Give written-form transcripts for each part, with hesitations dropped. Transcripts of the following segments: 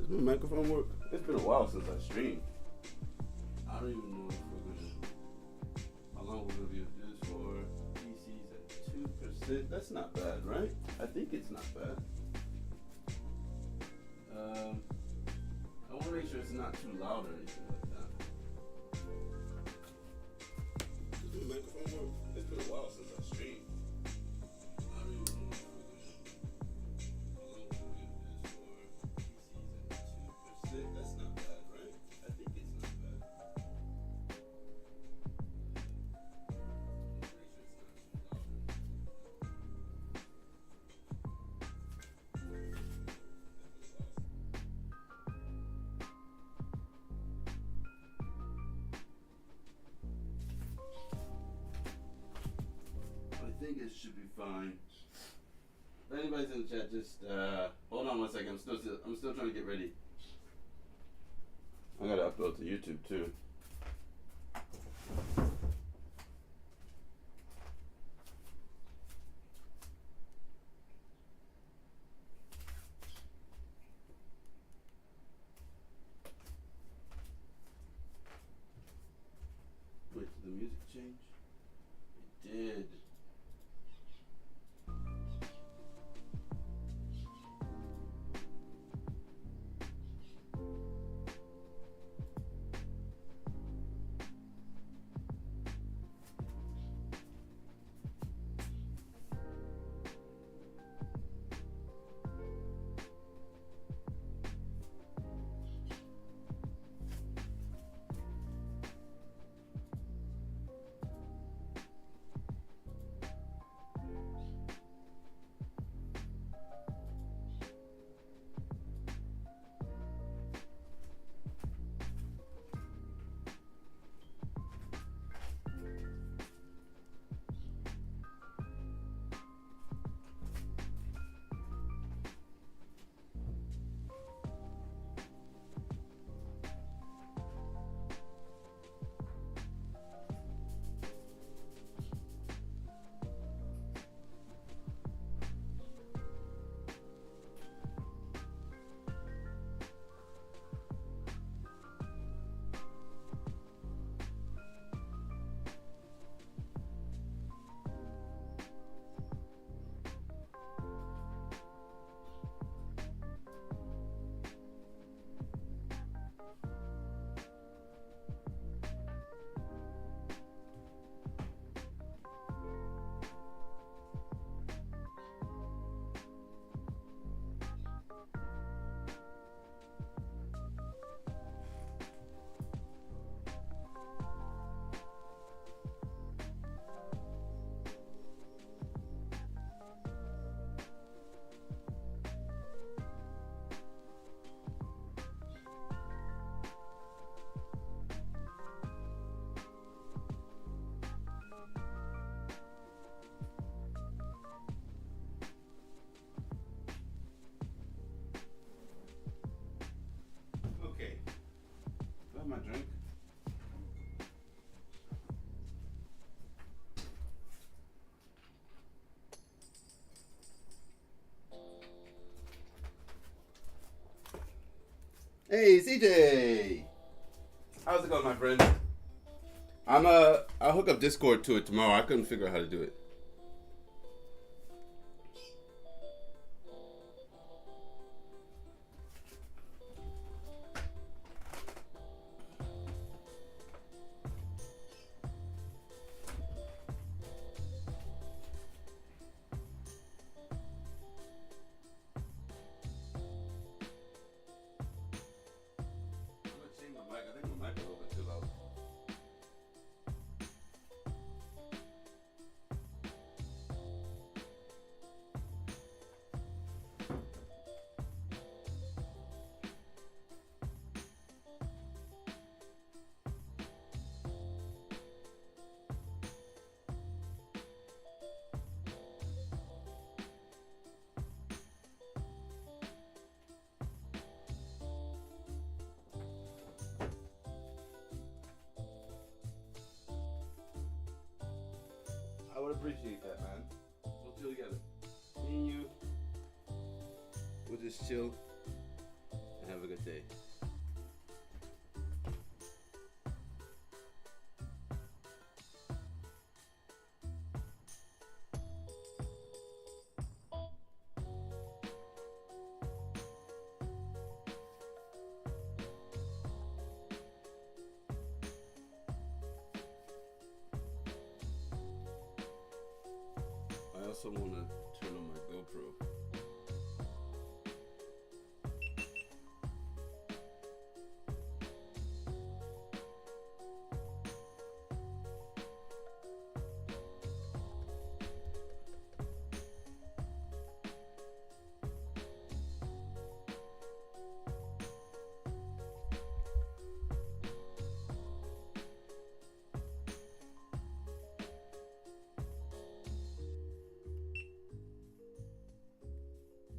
Does my microphone work? It's been a while since I streamed. I don't even know if we're gonna. How long we're gonna be able to do this for? PC's at 2%. That's not bad, right? I think it's not bad. I want to make sure it's not too loud or anything like that. Does the microphone work? It's been a while since I streamed. I don't even know if we're gonna. How long we're gonna be able to do this for? PC's at 2%. That's not bad, right? I think it's not bad. I think it should be fine. If anybody's in the chat, just hold on one second. I'm still trying to get ready. I gotta upload to YouTube too. Wait, did the music change? It did. Okay. Do I have my drink? Hey, CJ! How's it going, my friend? I'll hook up Discord to it tomorrow. I couldn't figure out how to do it. I would appreciate that, man. We'll chill together. Me and you. We'll just chill Have a good day. I also want to turn on my GoPro.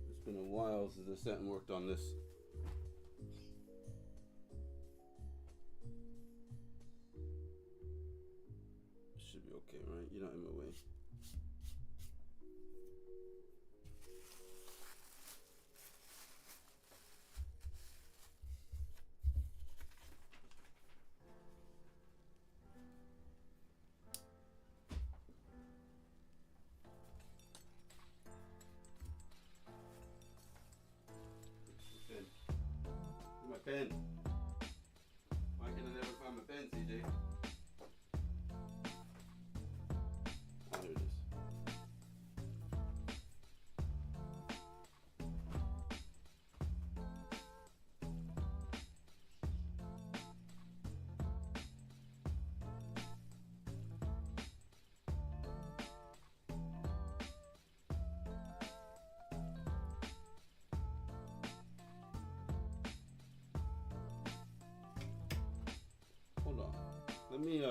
It's been a while since I sat and worked on this. Should be okay, right? You're not in my way. My pen. Why can I never find my pen, CJ? Oh, here it is. Hold on. Let me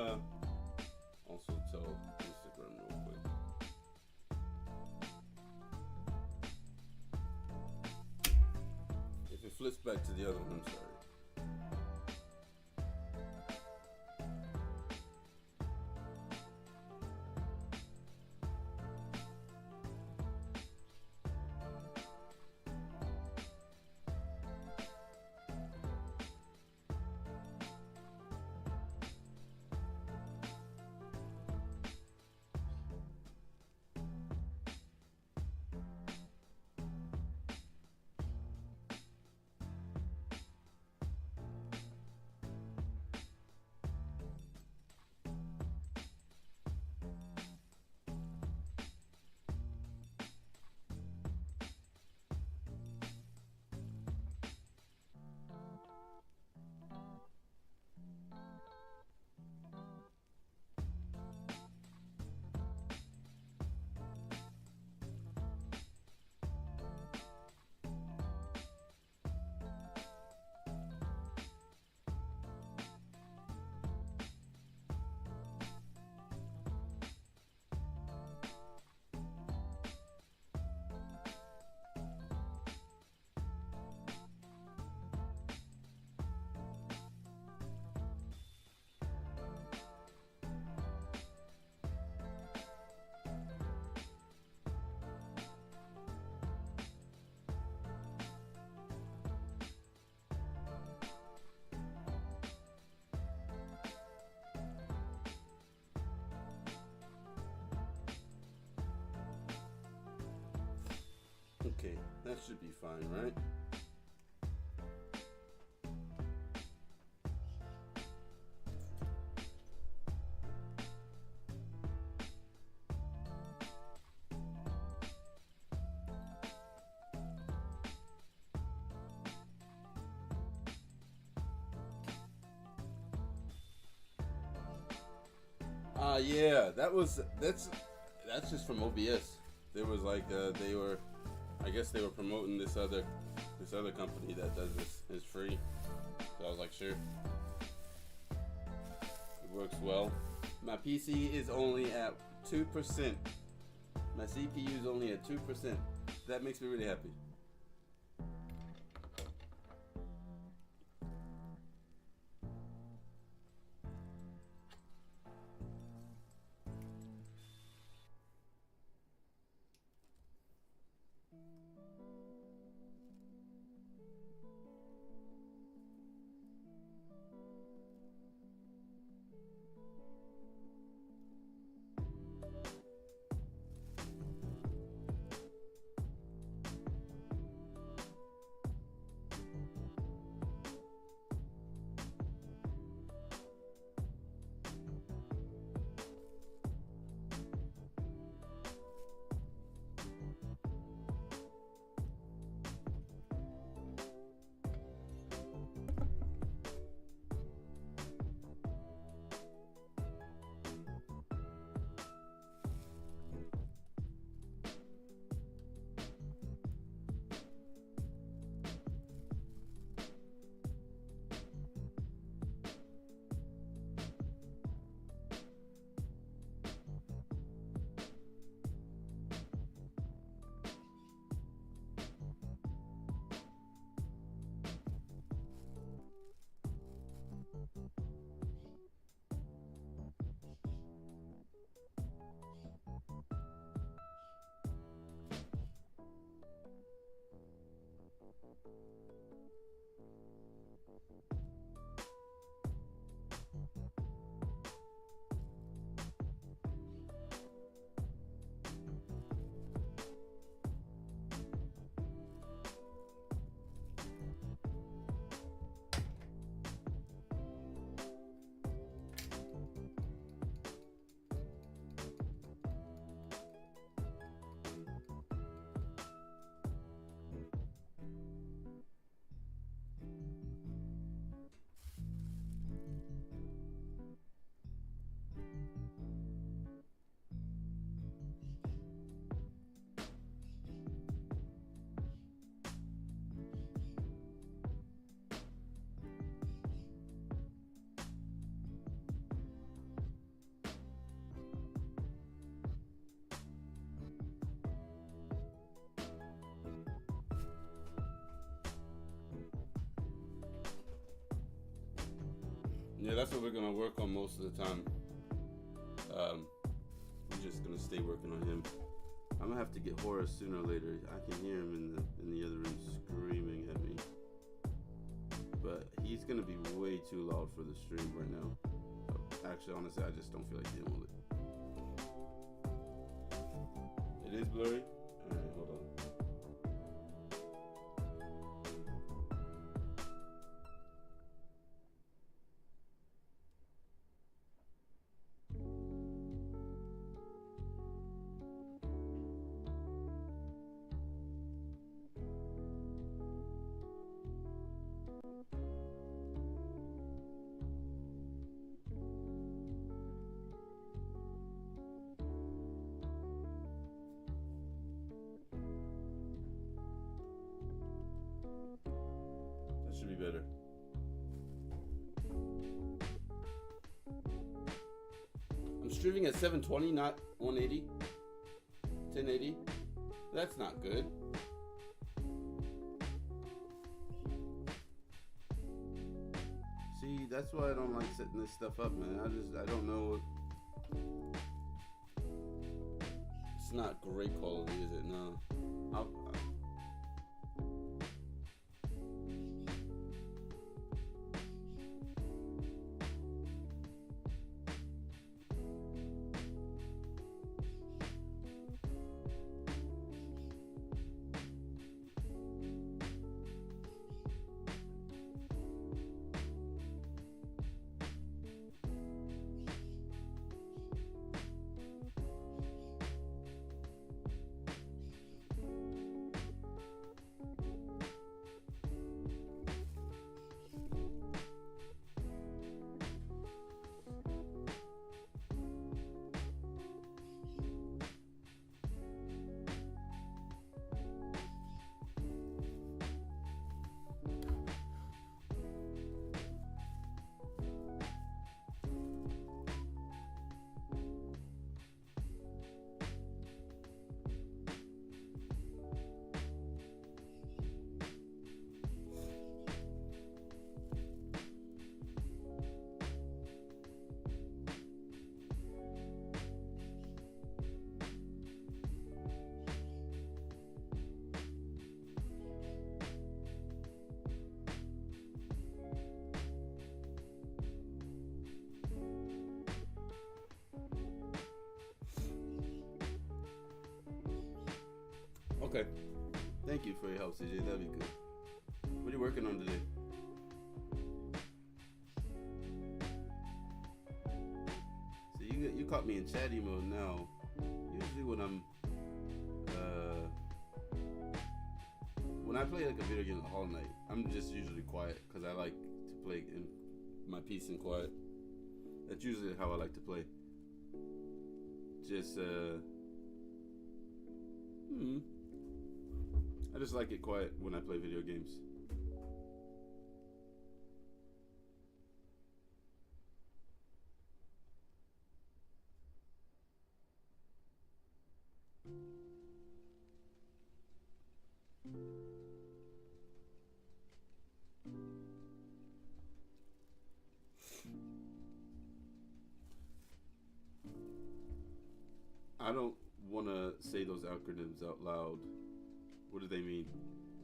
also tell Instagram real quick. If it flips back to the other one, I'm sorry. Okay, that should be fine, right? Yeah, that's just from OBS. There was like I guess they were promoting this other company that does this. It's free, so I was like, sure. It works well. My PC is only at 2%. My CPU is only at 2%. That makes me really happy. Yeah, that's what we're gonna work on most of the time. We're just gonna stay working on him. I'm gonna have to get Horace sooner or later. I can hear him in the other room screaming at me, but he's gonna be way too loud for the stream right now. Actually, honestly, I just don't feel like dealing with it. It is blurry. All right, hold on. That should be better. I'm streaming at 720, not 180. 1080. That's not good. See, that's why I don't like setting this stuff up, man. I don't know. It's not great quality, is it? No. Okay. Thank you for your help, CJ. That'd be good. What are you working on today? So you caught me in chatty mode now. Usually when I play like a video game all night, I'm just usually quiet because I like to play in my peace and quiet. That's usually how I like to play. Just I just like it quiet when I play video games. I don't want to say those acronyms out loud. What do they mean?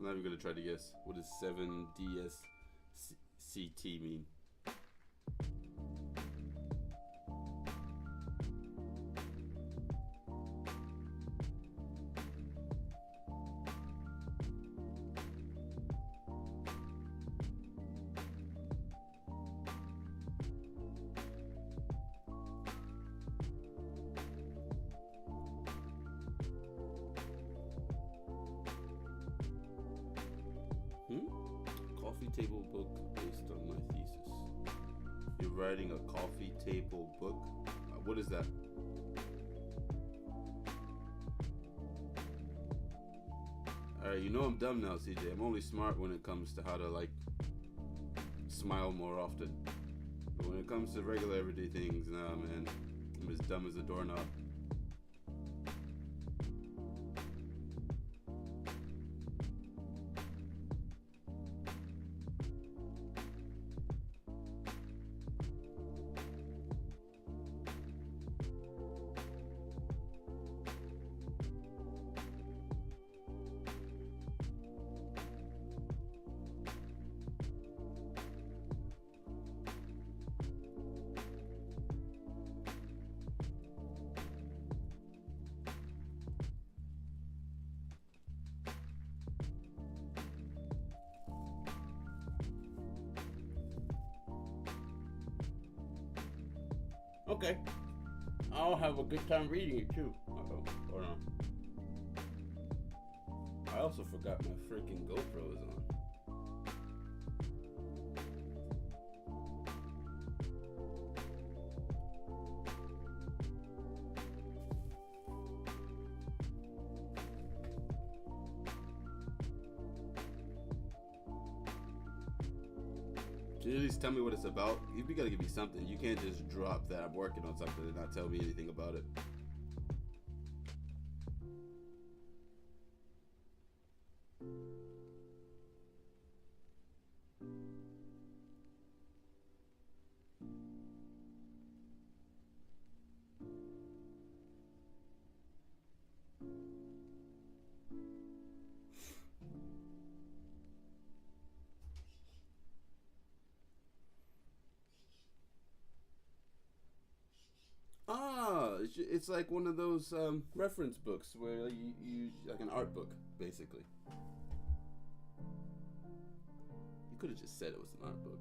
I'm not even gonna try to guess. What does 7DSCT mean? Coffee table book based on my thesis. You're writing a coffee table book? What is that? Alright, you know I'm dumb now, CJ. I'm only smart when it comes to how to, like, smile more often. But when it comes to regular everyday things, nah, man. I'm as dumb as a doorknob. Okay. I'll have a good time reading it too. Uh-oh. Hold on. I also forgot my freaking GoPro is on. Can you at least tell me what it's about? You gotta give me something. You can't just drop that I'm working on something and not tell me anything about it. It's like one of those reference books where you like an art book, basically. You could have just said it was an art book.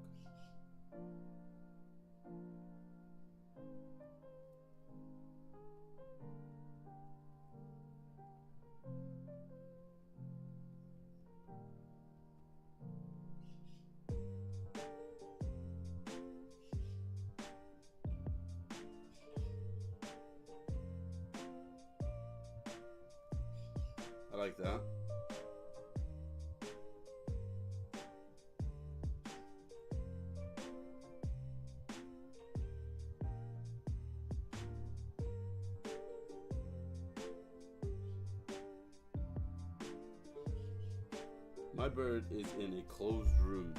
I like that. My bird is in a closed room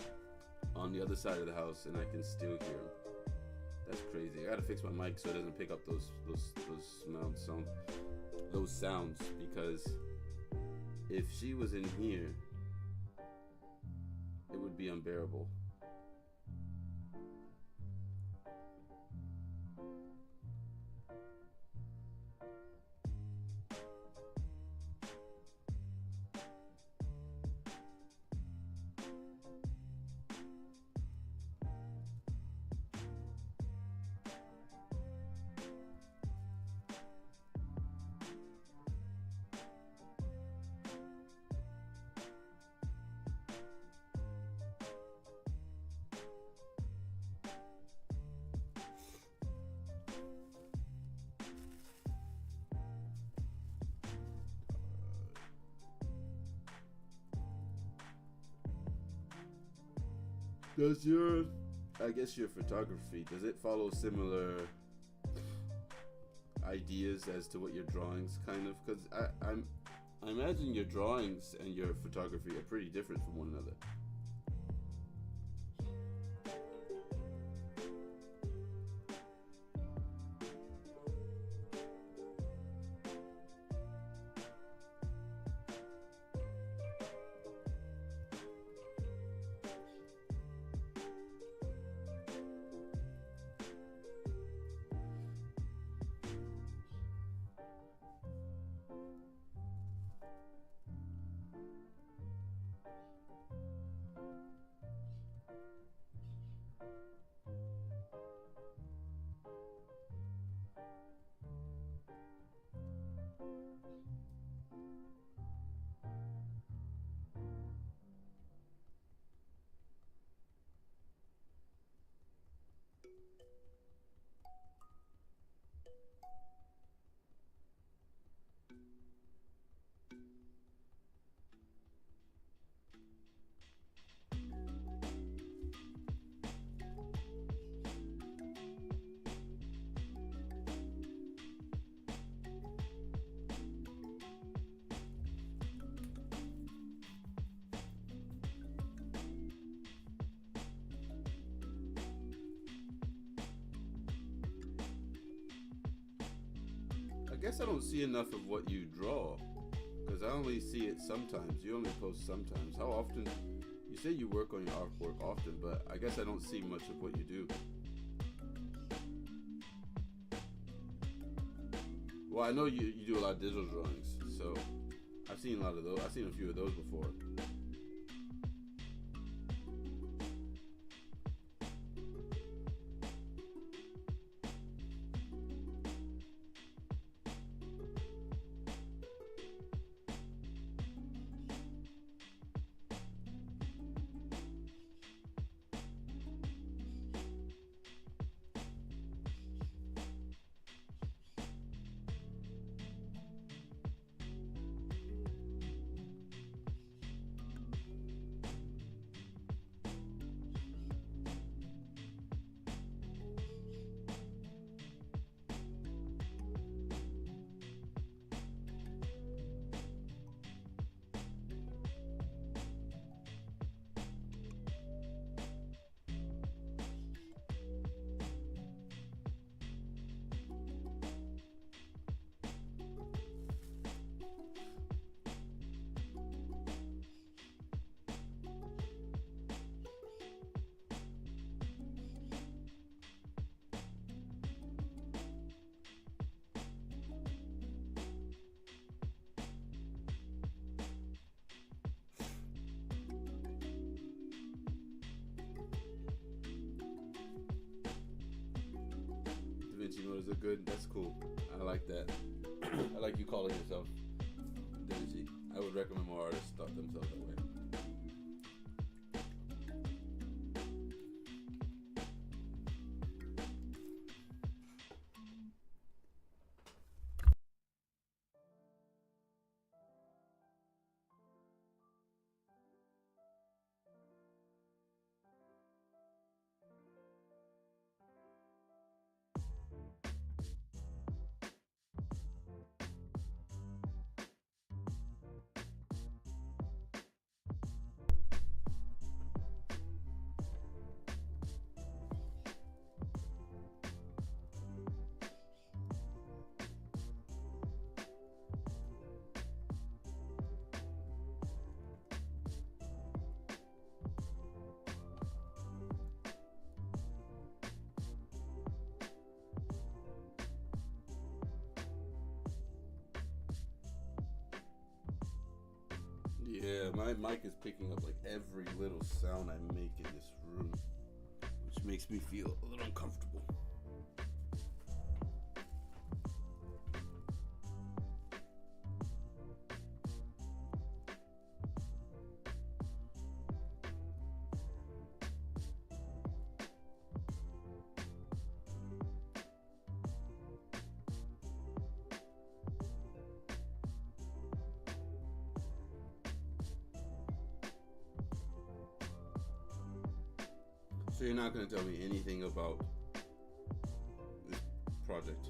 on the other side of the house, and I can still hear him. That's crazy. I gotta fix my mic so it doesn't pick up those sounds, because if she was in here, it would be unbearable. Does your photography, does it follow similar ideas as to what your drawings kind of? Because I imagine your drawings and your photography are pretty different from one another. I guess I don't see enough of what you draw, because I only see it sometimes. You only post sometimes. How often? You say you work on your artwork often, but I guess I don't see much of what you do. Well, I know you do a lot of digital drawings, so I've seen a lot of those. I've seen a few of those before. DaVinci Mode is a good. That's cool. I like that. I like you calling yourself DaVinci. I would recommend more artists start themselves that way. Yeah, my mic is picking up like every little sound I make in this room, which makes me feel a little uncomfortable. So you're not going to tell me anything about this project?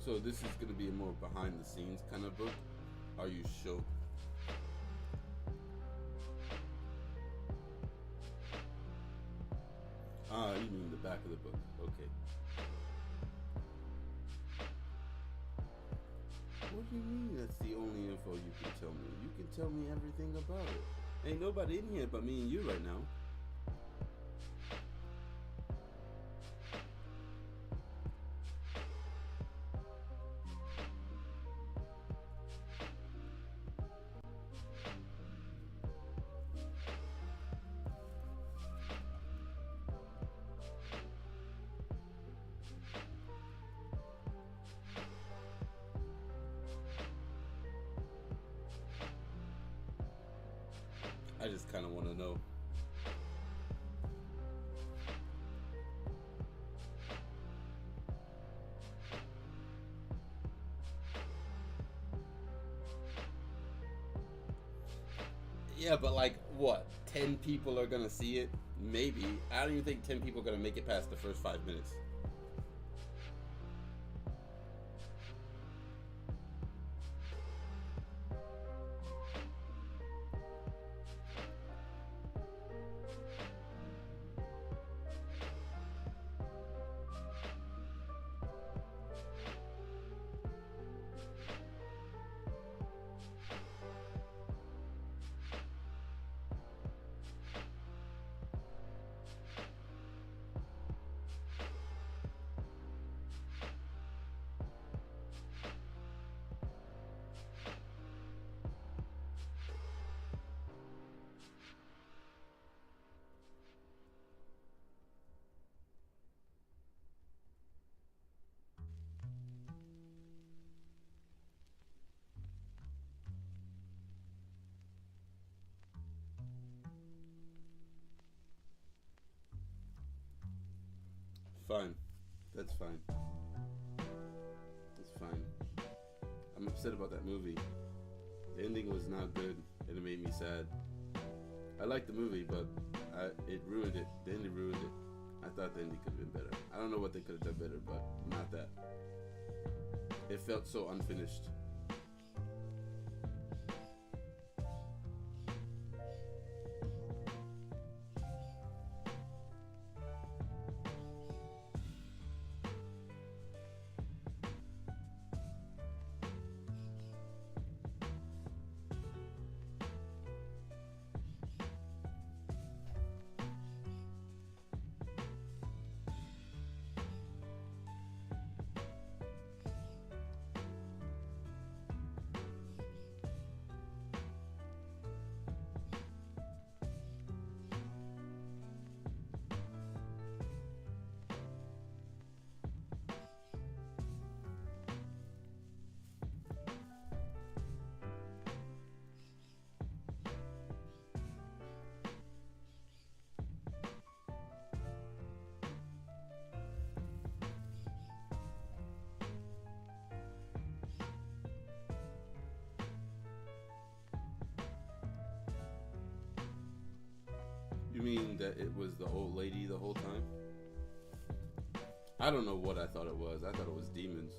So this is gonna be a more behind the scenes kind of book. Are you sure? Ah, you mean the back of the book? Okay. What do you mean that's the only info you can tell me? You can tell me everything about it. Ain't nobody in here but me and you right now. I just kind of want to know. Yeah, but like, what? 10 people are gonna see it? Maybe. I don't even think 10 people are gonna make it past the first 5 minutes. Fine. That's fine. That's fine. I'm upset about that movie. The ending was not good, and it made me sad. I liked the movie, but it ruined it. The ending ruined it. I thought the ending could have been better. I don't know what they could have done better, but not that. It felt so unfinished. You mean that it was the old lady the whole time? I don't know what I thought it was. I thought it was demons.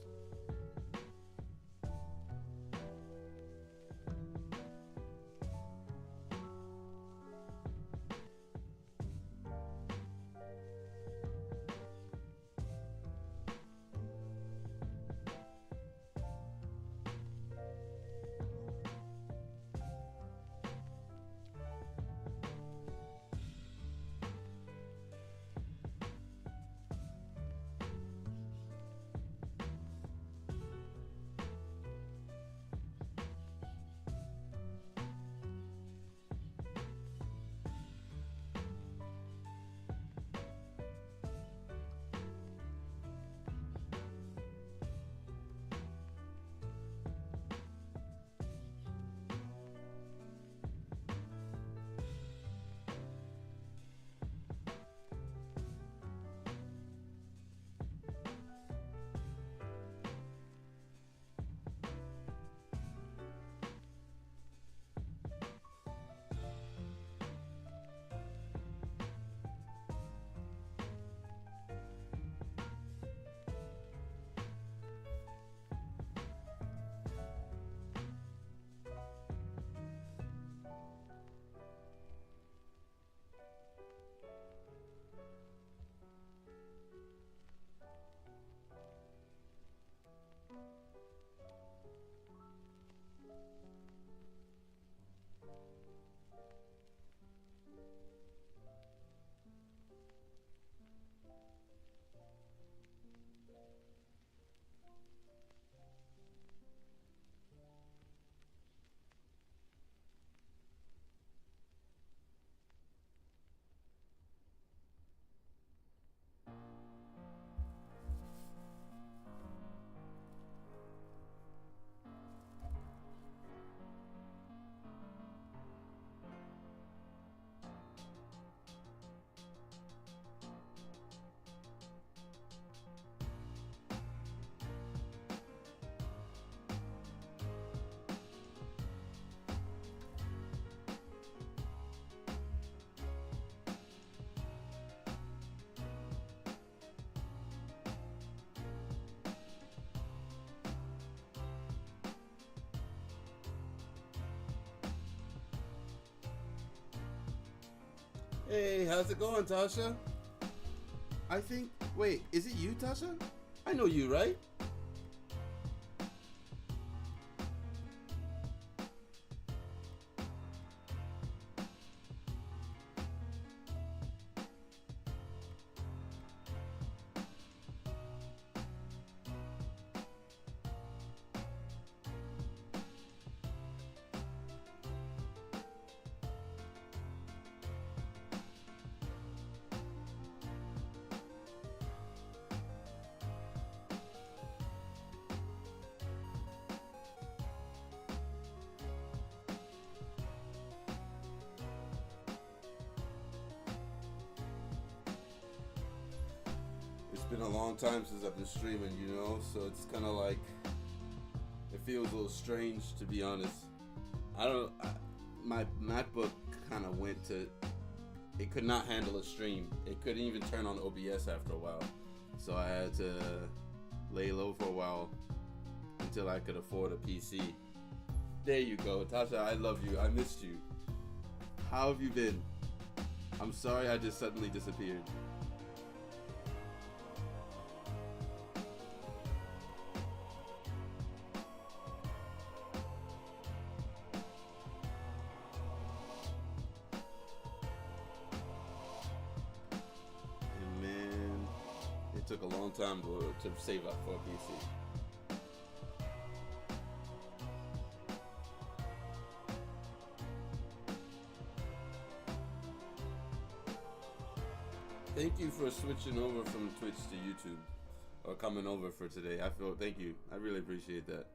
Hey, how's it going, Tasha? I think. Wait, is it you, Tasha? I know you, right? It's been a long time since I've been streaming, you know, so it's kind of like, it feels a little strange, to be honest. My MacBook kind of went to, it could not handle a stream. It couldn't even turn on OBS after a while. So I had to lay low for a while until I could afford a PC. There you go. Tasha, I love you. I missed you. How have you been? I'm sorry I just suddenly disappeared. Took a long time to save up for a PC. Thank you for switching over from Twitch to YouTube, or coming over for today. Thank you. I really appreciate that.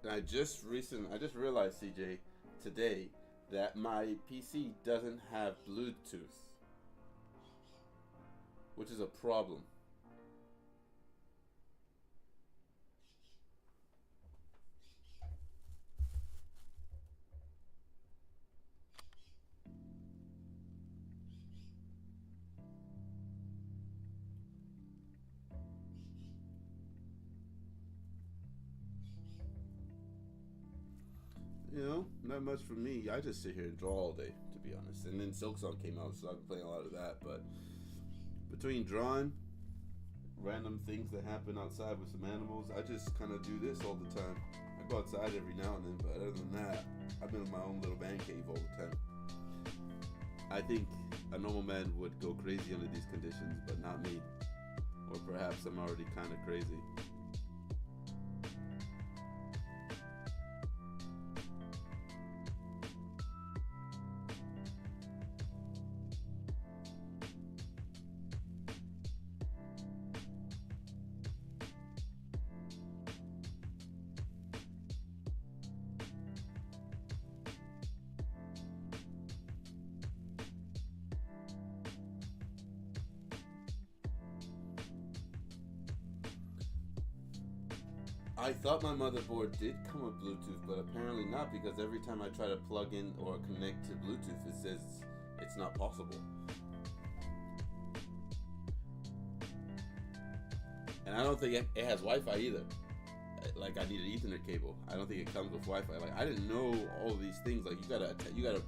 I just realized, CJ, today that my PC doesn't have Bluetooth, which is a problem. You know, not much for me. I just sit here and draw all day, to be honest. And then Silk Song came out, so I've been playing a lot of that. But between drawing, random things that happen outside with some animals, I just kind of do this all the time. I go outside every now and then, but other than that, I've been in my own little man cave all the time. I think a normal man would go crazy under these conditions, but not me. Or perhaps I'm already kind of crazy. I thought my motherboard did come with Bluetooth, but apparently not, because every time I try to plug in or connect to Bluetooth, it says it's not possible. And I don't think it has Wi-Fi either. Like, I need an Ethernet cable. I don't think it comes with Wi-Fi. Like, I didn't know all these things. Like, you gotta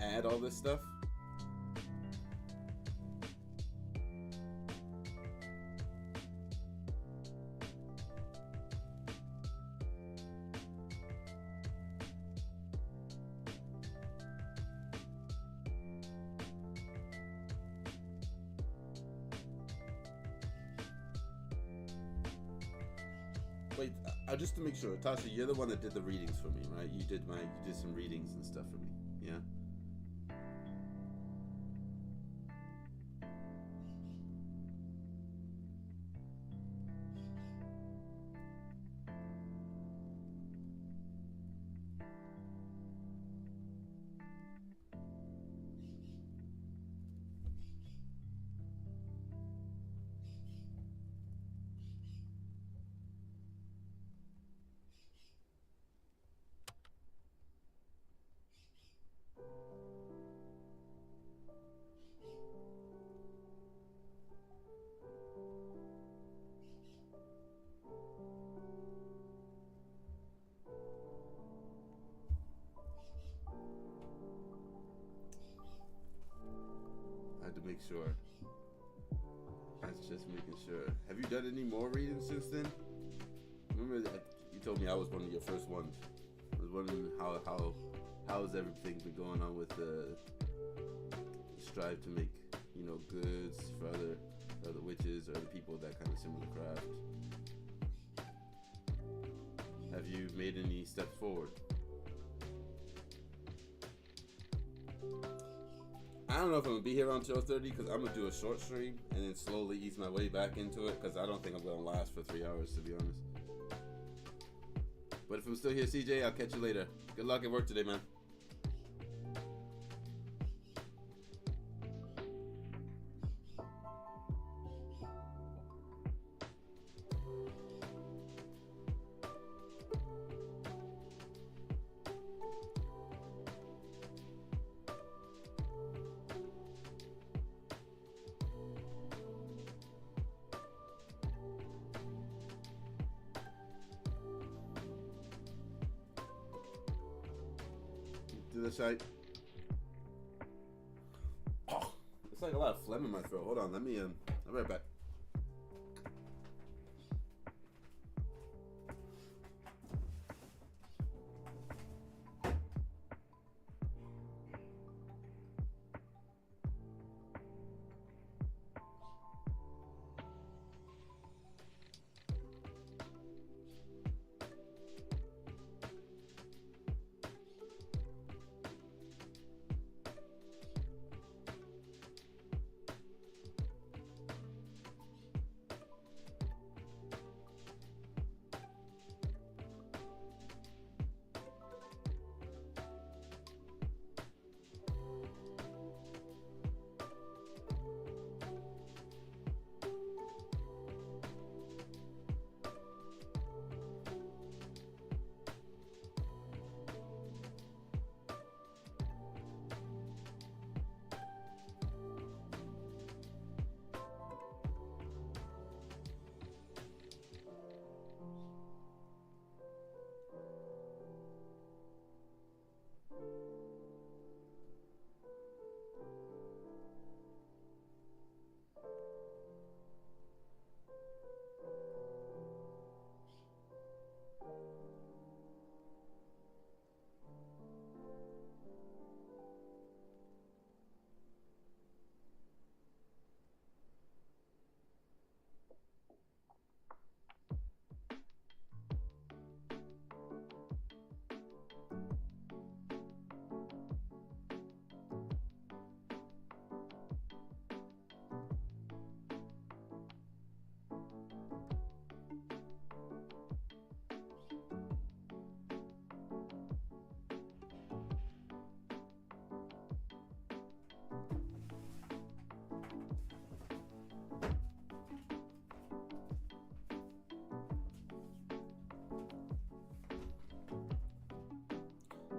add all this stuff. Wait, just to make sure, Tasha, you're the one that did the readings for me, right? You did some readings and stuff for me, yeah? I had to make sure. That's just making sure. Have you done any more readings since then? Remember that you told me I was one of your first ones. I was wondering how's everything been going on with the strive to make, goods for other witches or other people that kind of similar craft. Have you made any steps forward? I don't know if I'm gonna be here on 12:30 because I'm gonna do a short stream and then slowly ease my way back into it because I don't think I'm gonna last for 3 hours, to be honest. But if I'm still here, CJ, I'll catch you later. Good luck at work today, man. To the site. Oh, it's like a lot of phlegm in my throat. Hold on, I'll be right back.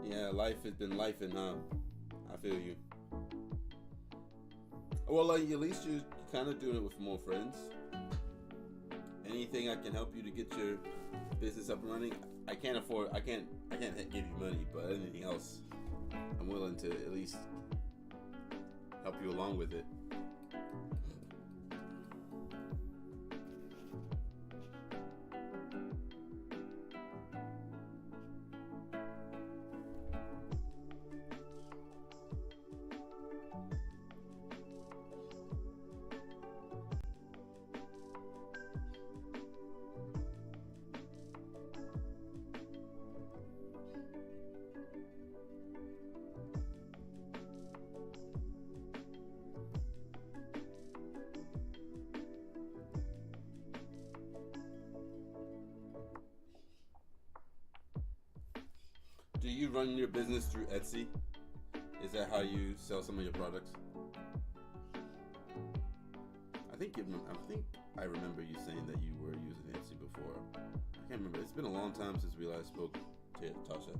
Yeah, life has been lifing, huh? I feel you. Well, at least you're kind of doing it with more friends. Anything I can help you to get your business up and running. I can't give you money, but anything else, I'm willing to at least help you along with it. you run your business through Etsy? Is that how you sell some of your products? I think I remember you saying that you were using Etsy before. I can't remember. It's been a long time since we last spoke to Tasha.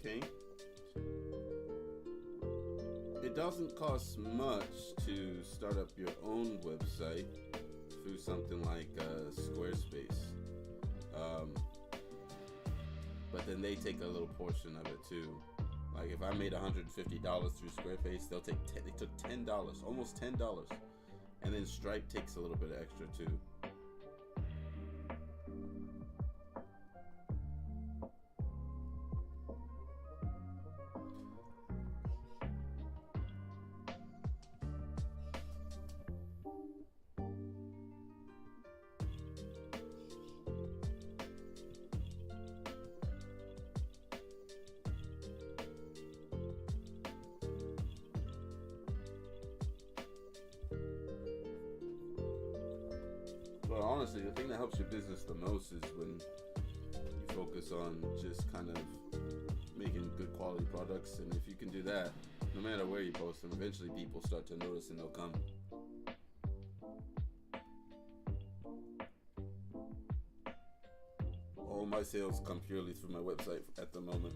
Okay. It doesn't cost much to start up your own website through something like Squarespace. But then they take a little portion of it too. Like if I made $150 through Squarespace, they took $10, almost $10. And then Stripe takes a little bit extra too. Well, honestly, the thing that helps your business the most is when you focus on just kind of making good quality products. And if you can do that, no matter where you post them, eventually people start to notice and they'll come. All my sales come purely through my website at the moment.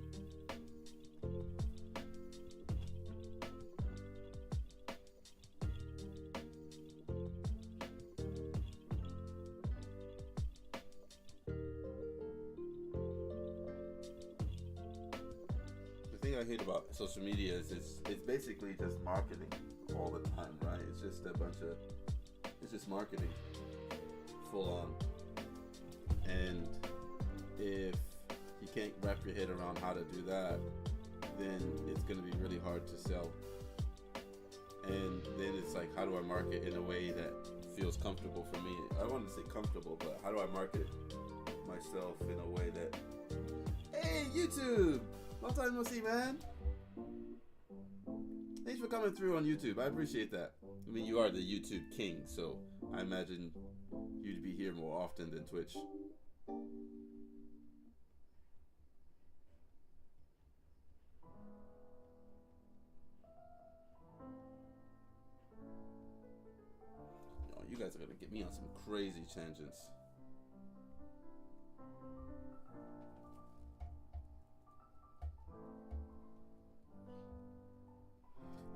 The thing I hate about social media is it's basically just marketing all the time, right? It's just marketing full on. And if you can't wrap your head around how to do that, then it's going to be really hard to sell. And then it's like, how do I market in a way that feels comfortable for me? I want to say comfortable, but how do I market myself in a way that, hey, YouTube, long time no see, man. Thanks for coming through on YouTube. I appreciate that. I mean, you are the YouTube king, so I imagine you'd be here more often than Twitch. You guys are gonna get me on some crazy tangents.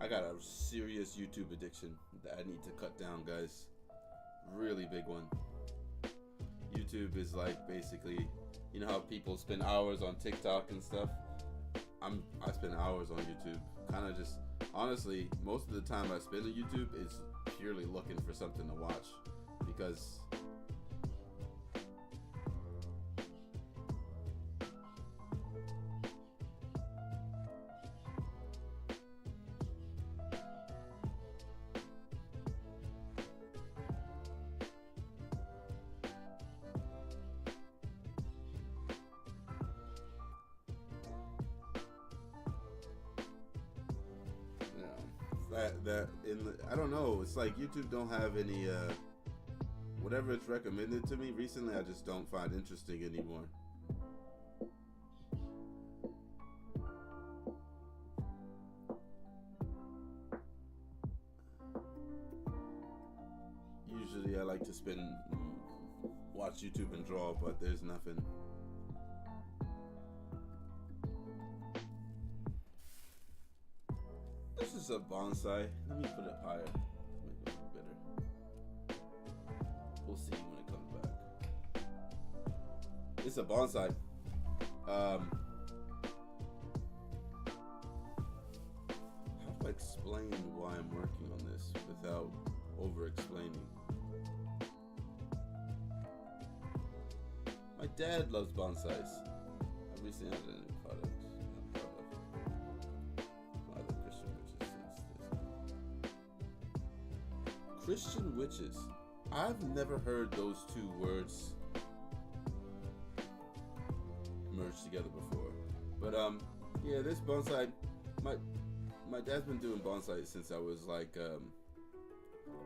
I got a serious YouTube addiction that I need to cut down, guys. Really big one. YouTube is like basically, you know how people spend hours on TikTok and stuff? I spend hours on YouTube. Kind of just, honestly, most of the time I spend on YouTube is purely looking for something to watch, because that in the, I don't know. It's like YouTube don't have any whatever it's recommended to me recently. I just don't find interesting anymore. Usually, I like to watch YouTube and draw, but there's nothing. This is a bonsai. Let me put it higher to make it look better. We'll see when it comes back. It's a bonsai. How do I explain why I'm working on this without over-explaining? My dad loves bonsais. I recently had a new product. Christian witches. I've never heard those two words merged together before. But yeah, this bonsai, my dad's been doing bonsai since I was like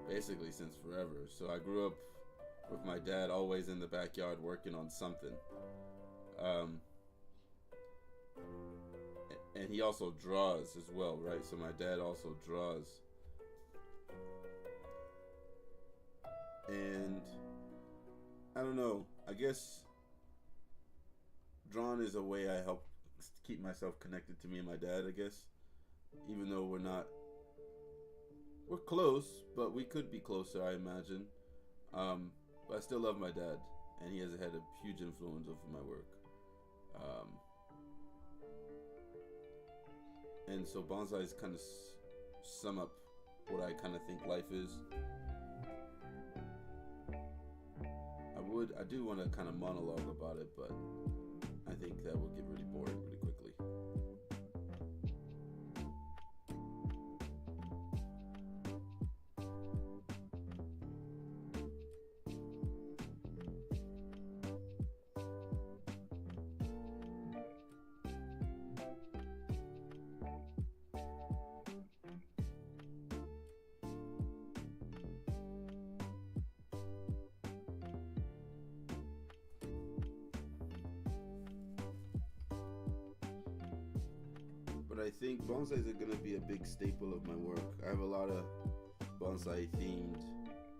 basically since forever. So I grew up with my dad always in the backyard working on something. And he also draws as well, right? So my dad also draws. And I don't know, I guess drawing is a way I help keep myself connected to me and my dad, I guess. Even though we're close, but we could be closer, I imagine. But I still love my dad, and he has had a huge influence over my work. And so bonsais kind of sum up what I kind of think life is. I do want to kind of monologue about it, but I think that will get really boring really quickly. But I think bonsais are going to be a big staple of my work. I have a lot of bonsai themed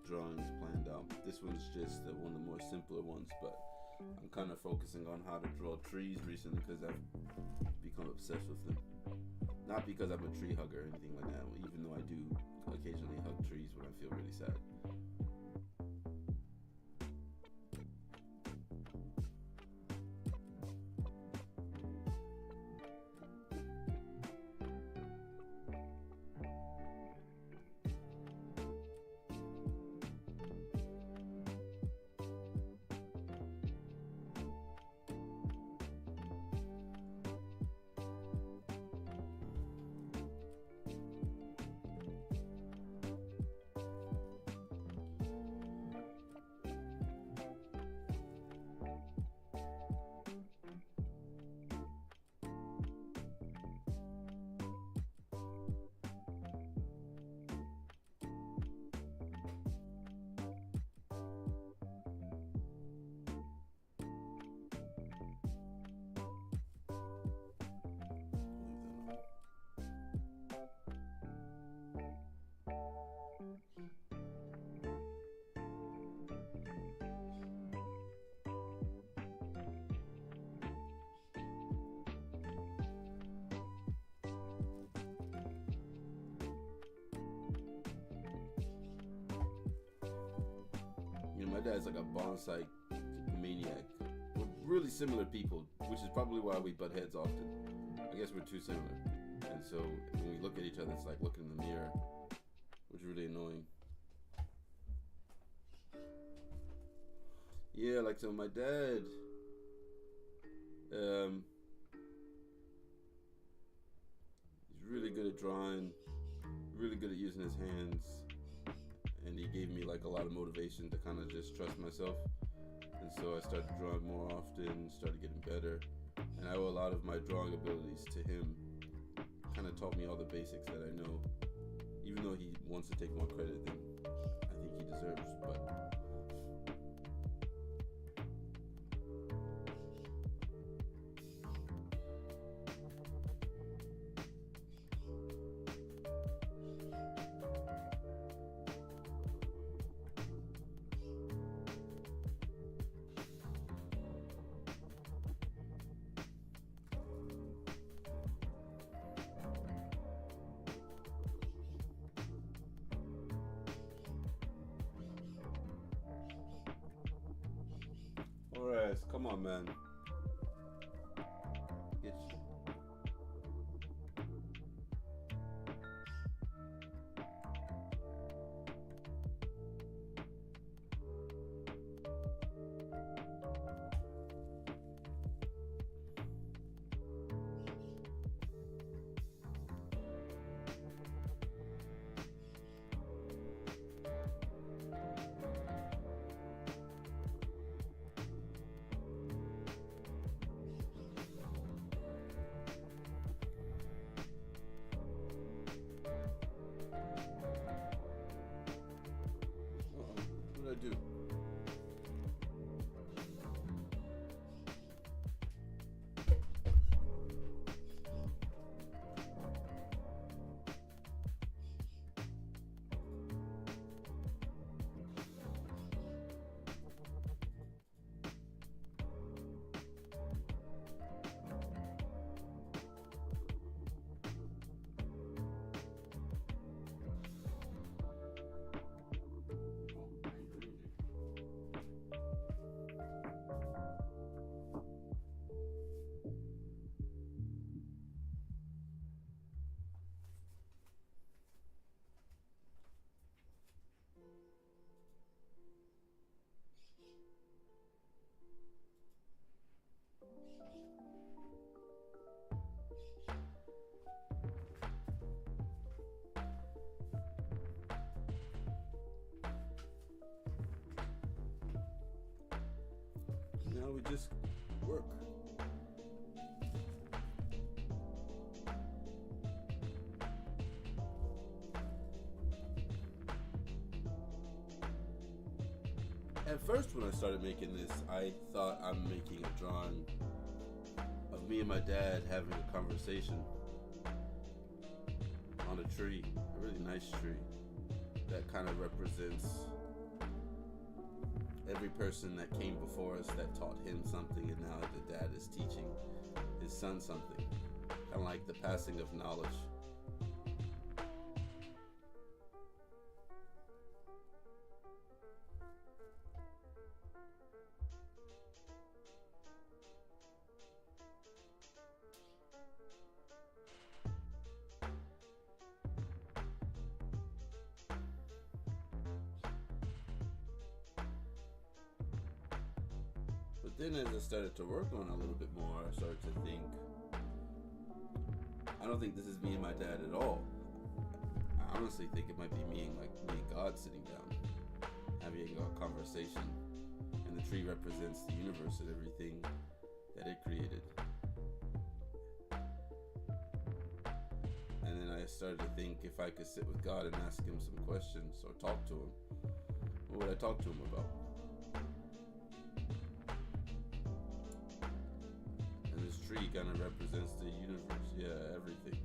drawings planned out. This one's just one of the more simpler ones, but I'm kind of focusing on how to draw trees recently because I've become obsessed with them. Not because I'm a tree hugger or anything like that, even though I do occasionally hug trees when I feel really sad. My dad's like a bonsai maniac. We're really similar people, which is probably why we butt heads often. I guess we're too similar. And so when we look at each other, it's like looking in the mirror, which is really annoying. Yeah, like so my dad, he's really good at drawing, really good at using his hands. And he gave me like a lot of motivation to kind of just trust myself. And so I started drawing more often, started getting better. And I owe a lot of my drawing abilities to him. Kind of taught me all the basics that I know, even though he wants to take more credit than I think he deserves. But alright, come on, man. Get what did I do? Now we just work. At first, when I started making this, I thought I'm making a drawing of me and my dad having a conversation on a tree, a really nice tree that kind of represents every person that came before us that taught him something, and now the dad is teaching his son something. Kind of like the passing of knowledge. But then as I started to work on it a little bit more, I started to think, I don't think this is me and my dad at all. I honestly think it might be me and God sitting down, having a conversation. And the tree represents the universe and everything that it created. And then I started to think, if I could sit with God and ask him some questions or talk to him, what would I talk to him about? And this tree kind of represents the universe, yeah, everything.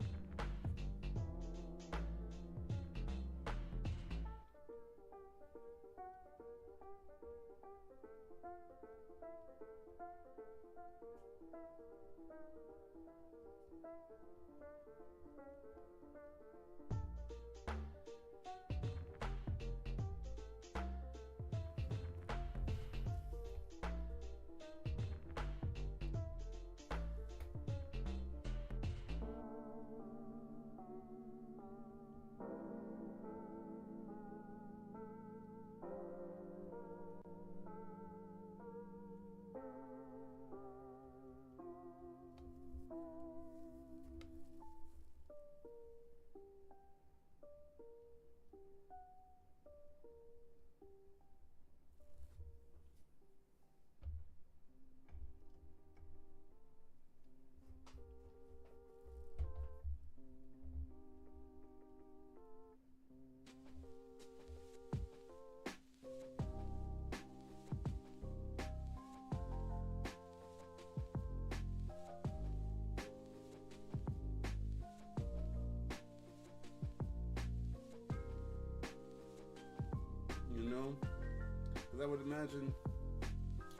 I would imagine.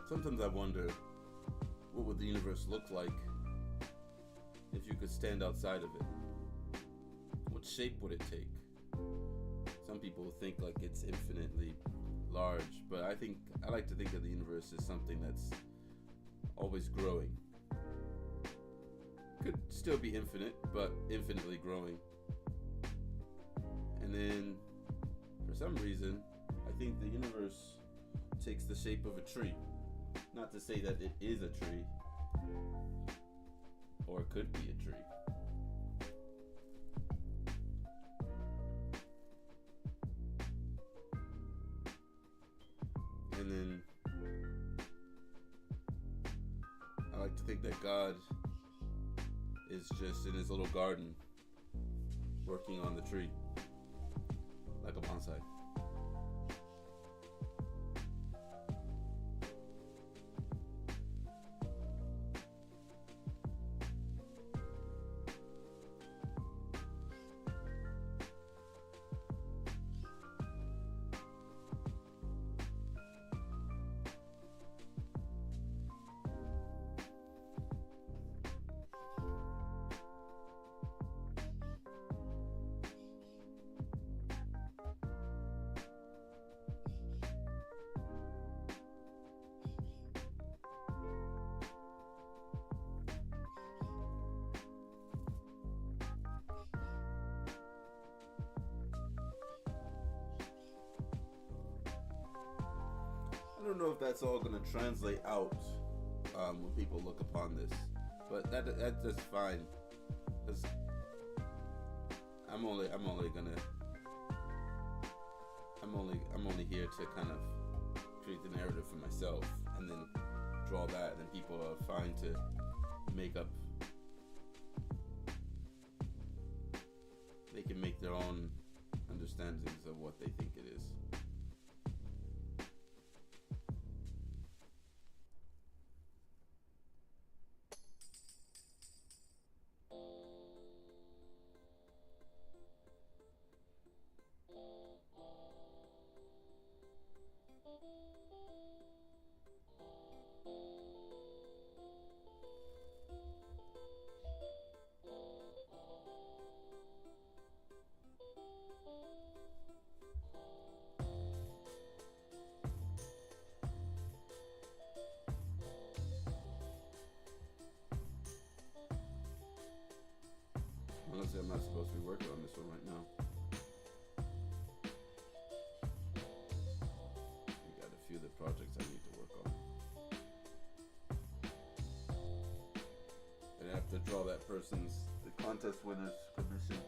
Sometimes I wonder, what would the universe look like if you could stand outside of it? What shape would it take? Some people think like it's infinitely large, but I like to think of the universe as something that's always growing. Could still be infinite, but infinitely growing. And then, for some reason, I think the universe takes the shape of a tree. Not to say that it is a tree, or it could be a tree. And then I like to think that God is just in his little garden working on the tree like a bonsai. I don't know if that's all going to translate out when people look upon this, but that's fine. Cause I'm only here to kind of create the narrative for myself, and then draw that, and then people are fine to make up. They can make their own understandings of what they think it is. Honestly, I'm not supposed to be working on this one right now. I got a few of the projects I need to work on. And I have to draw that the contest winner's commission.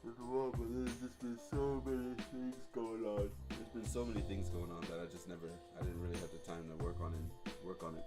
But there's just been so many things going on. There's been so many things going on that I didn't really have the time to work on it.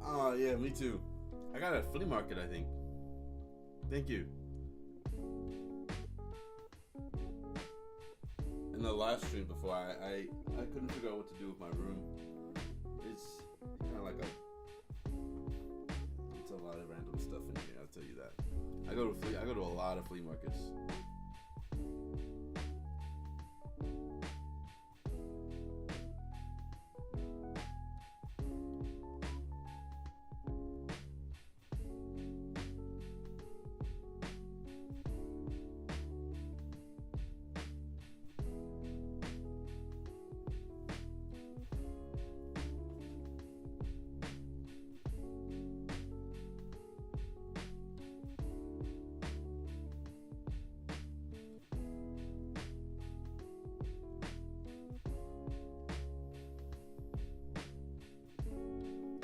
Oh yeah, me too. I got a flea market, I think. Thank you. In the last stream before, I couldn't figure out what to do with my room. It's kind of like it's a lot of random stuff in here. I'll tell you that. I go to a lot of flea markets.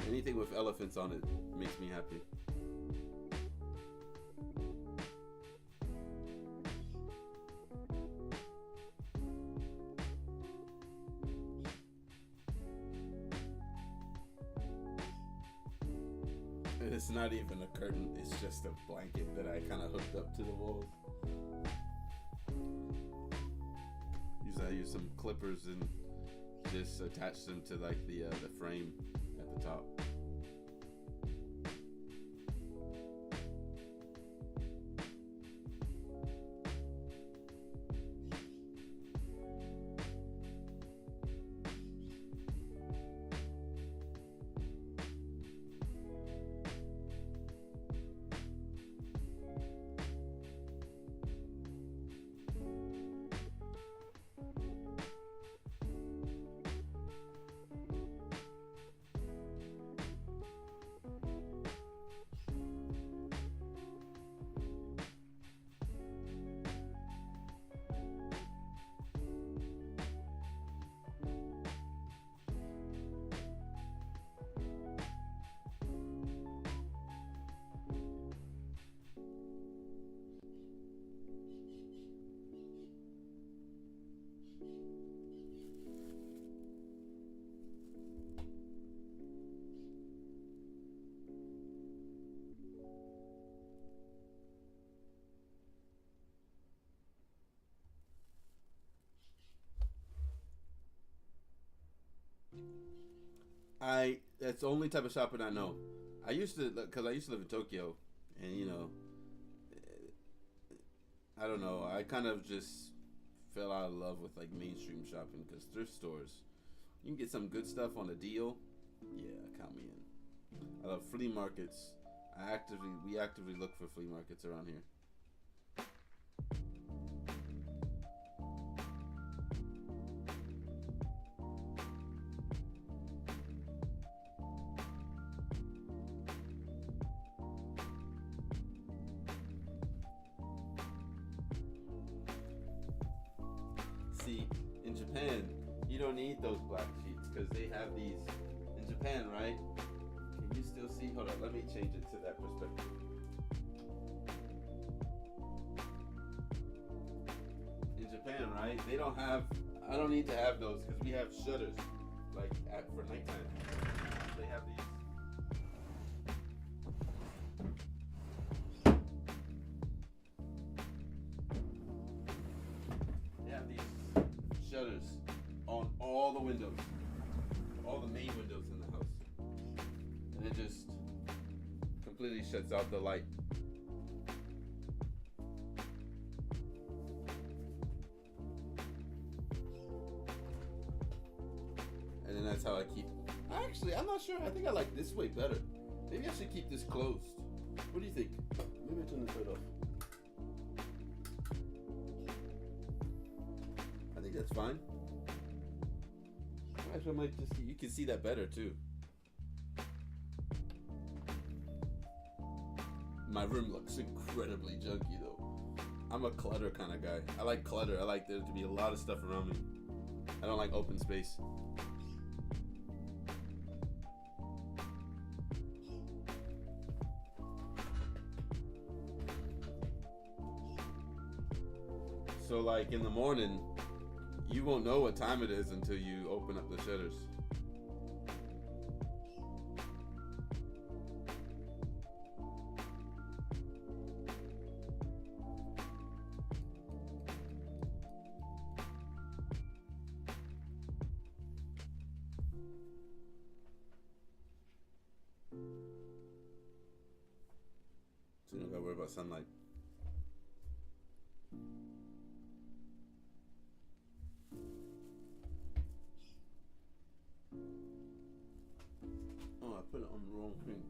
Anything with elephants on it makes me happy. And it's not even a curtain, it's just a blanket that I kind of hooked up to the walls. I use some clippers and just attach them to like the frame at the top. That's the only type of shopping I know. I used to live in Tokyo, and I don't know. I kind of just fell out of love with like mainstream shopping because thrift stores, you can get some good stuff on a deal. Yeah, count me in. I love flea markets. We actively look for flea markets around here. See, in Japan, you don't need those black sheets because they have these. In Japan, right? Can you still see? Hold on, let me change it to that perspective. In Japan, right? They don't have. I don't need to have those because we have shutters, like for nighttime. They have these. Shutters on all the windows, all the main windows in the house, and it just completely shuts out the light. And then that's how I keep. Actually, I'm not sure. I think I like this way better. Maybe I should keep this closed. What do you think? Maybe I turn this light off. That's fine. Actually, I might just. You can see that better too. My room looks incredibly junky though. I'm a clutter kind of guy. I like clutter. I like there to be a lot of stuff around me. I don't like open space. So like in the morning, you won't know what time it is until you open up the shutters. So you don't gotta worry about sunlight. Oh, I put it on the wrong thing.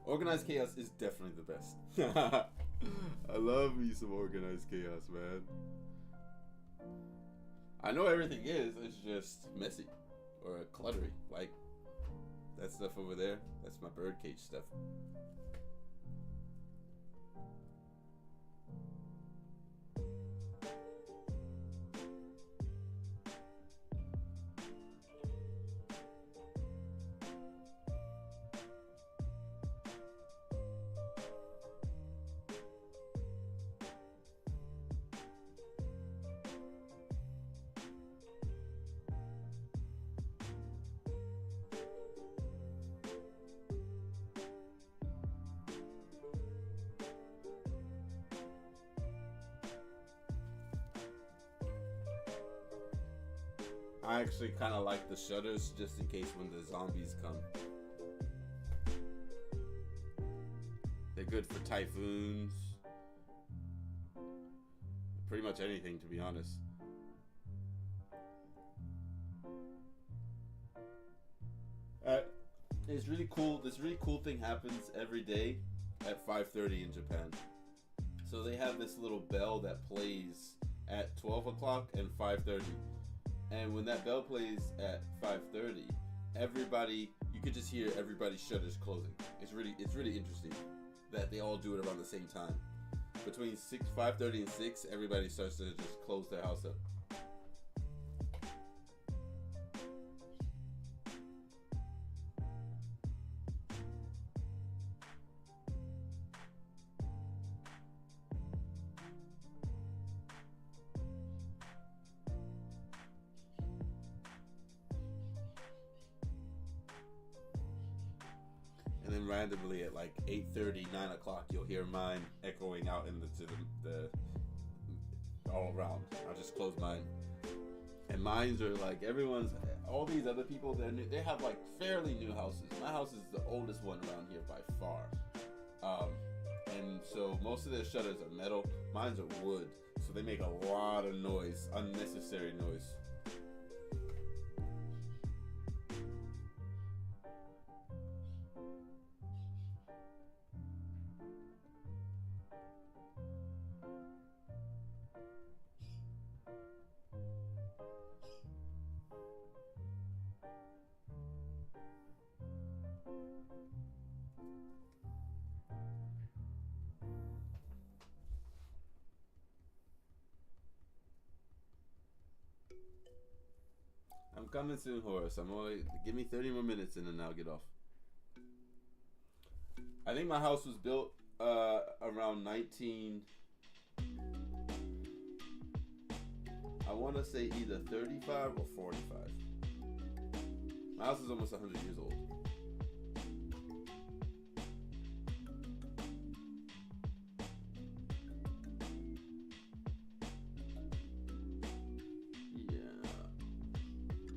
Organized chaos is definitely the best. I love me some organized chaos, man. I know everything is, it's just messy or cluttery. Like that stuff over there, that's my birdcage stuff. I actually kind of like the shutters just in case when the zombies come. They're good for typhoons. Pretty much anything, to be honest. It's really cool. This really cool thing happens every day at 5:30 in Japan. So they have this little bell that plays at 12 o'clock and 5:30. And when that bell plays at 5:30, everybody, you could just hear everybody's shutters closing. It's really interesting that they all do it around the same time. Between 5:30 and 6, everybody starts to just close their house up. And then randomly at like 8:30, 9 o'clock, you'll hear mine echoing out in the all around. I'll just close mine. And mines are like all these other people, they have like fairly new houses. My house is the oldest one around here by far. Um, and so most of their shutters are metal. Mine's are wood, so they make a lot of noise, unnecessary noise. I'm coming soon, Horace. Give me 30 more minutes and then I'll get off. I think my house was built around 19. I want to say either 35 or 45. My house is almost 100 years old.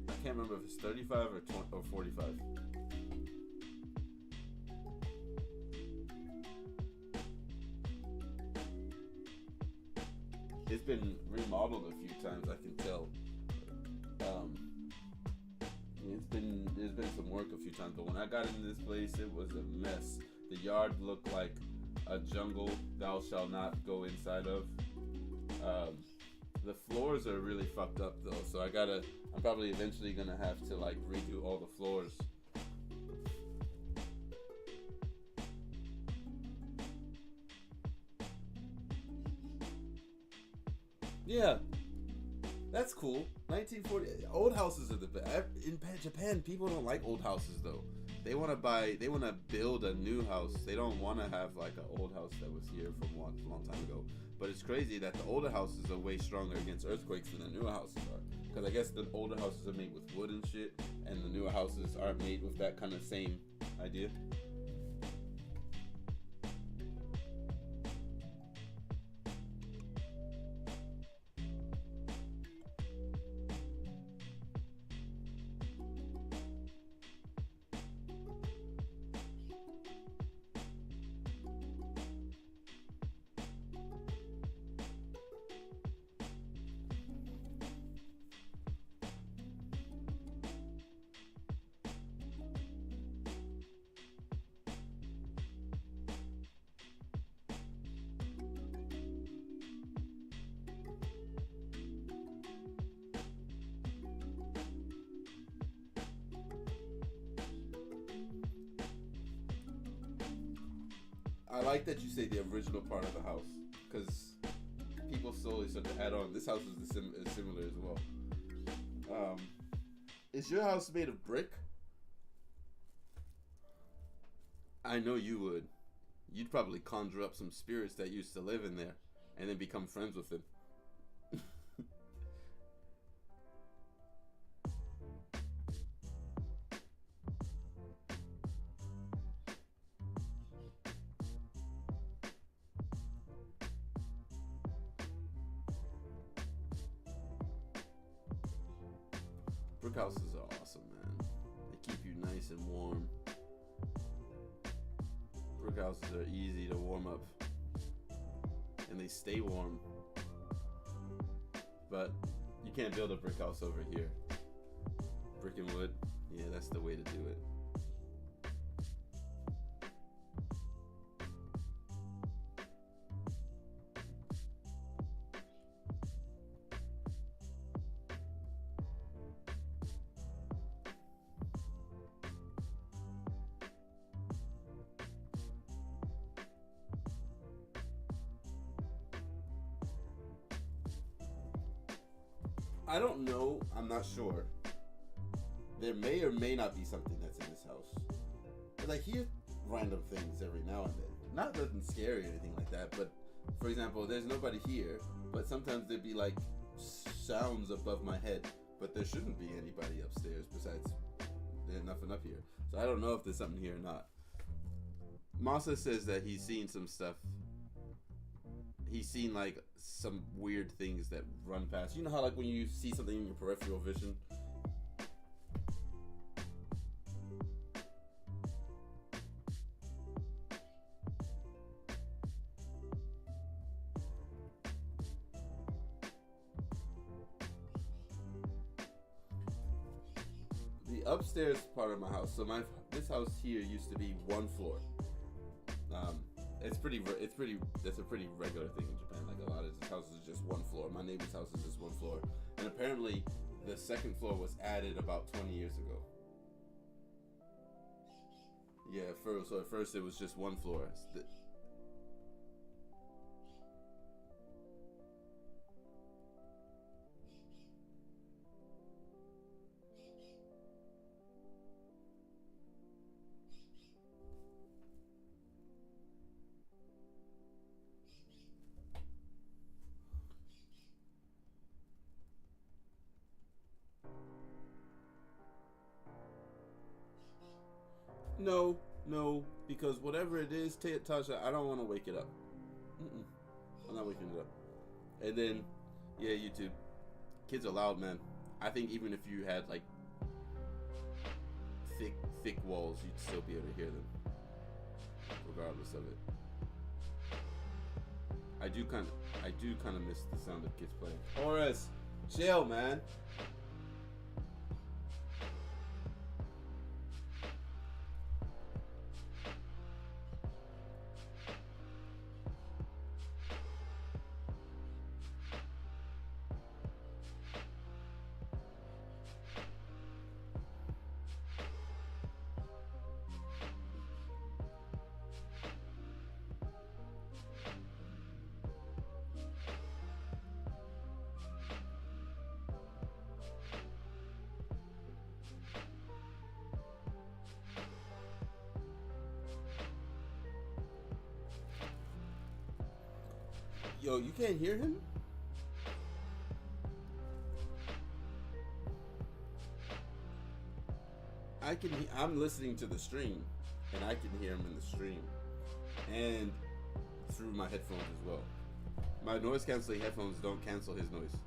I can't remember if it's 35 or 45. It's been remodeled a few times, I can tell. There's been some work a few times, but when I got into this place, it was a mess. The yard looked like a jungle thou shalt not go inside of. The floors are really fucked up though, so I'm probably eventually gonna have to like redo all the floors. Yeah, that's cool. 1940 old houses are the best. In Japan, people don't like old houses though. They want to build a new house. They don't want to have like an old house that was here from a long time ago. But it's crazy that the older houses are way stronger against earthquakes than the newer houses are. Because I guess the older houses are made with wood and shit, and the newer houses aren't made with that kind of same idea. I like that you say the original part of the house, because people slowly start to add on. This house is similar as well. Is your house made of brick? I know you would. You'd probably conjure up some spirits that used to live in there, and then become friends with them. Brick houses are awesome, man. They keep you nice and warm. Brick houses are easy to warm up, and they stay warm. But you can't build a brick house over here. Brick and wood, yeah, that's the way to do it. I don't know. I'm not sure. There may or may not be something that's in this house. But I hear random things every now and then. Not nothing scary or anything like that, but for example, there's nobody here, but sometimes there'd be like sounds above my head, but there shouldn't be anybody upstairs besides there's nothing up here. So I don't know if there's something here or not. Masa says that he's seen some stuff. He's seen like some weird things that run past. You know how like when you see something in your peripheral vision? upstairs part of my house. So this house here used to be one floor. That's a pretty regular thing in Japan. Like a lot of houses is just one floor. My neighbor's house is just one floor, and apparently the second floor was added about 20 years ago. Yeah, so at first it was just one floor. No, because whatever it is, Tasha, I don't want to wake it up. I'm not waking it up. And then, yeah, YouTube. Kids are loud, man. I think even if you had like thick walls, you'd still be able to hear them, regardless of it. I do kind of miss the sound of kids playing. Horace, chill, man. Yo, you can't hear him? I'm listening to the stream, and I can hear him in the stream, and through my headphones as well. My noise canceling headphones don't cancel his noise.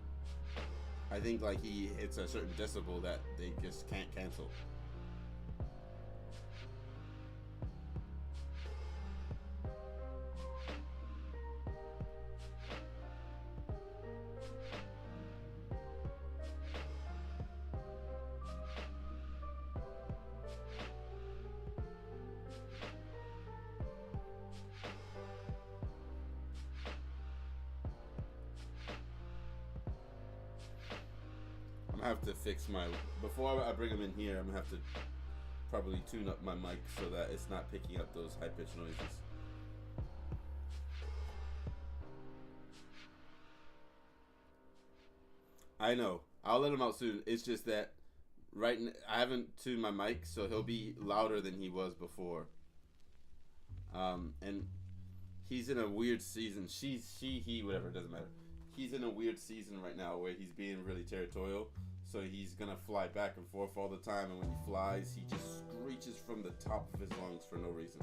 I think like he hits a certain decibel that they just can't cancel. I have to fix before I bring him in here, I'm gonna have to probably tune up my mic so that it's not picking up those high-pitched noises. I know. I'll let him out soon. It's just that I haven't tuned my mic, so he'll be louder than he was before. And he's in a weird season. He, whatever, it doesn't matter. He's in a weird season right now where he's being really territorial. So he's gonna fly back and forth all the time, and when he flies, he just screeches from the top of his lungs for no reason.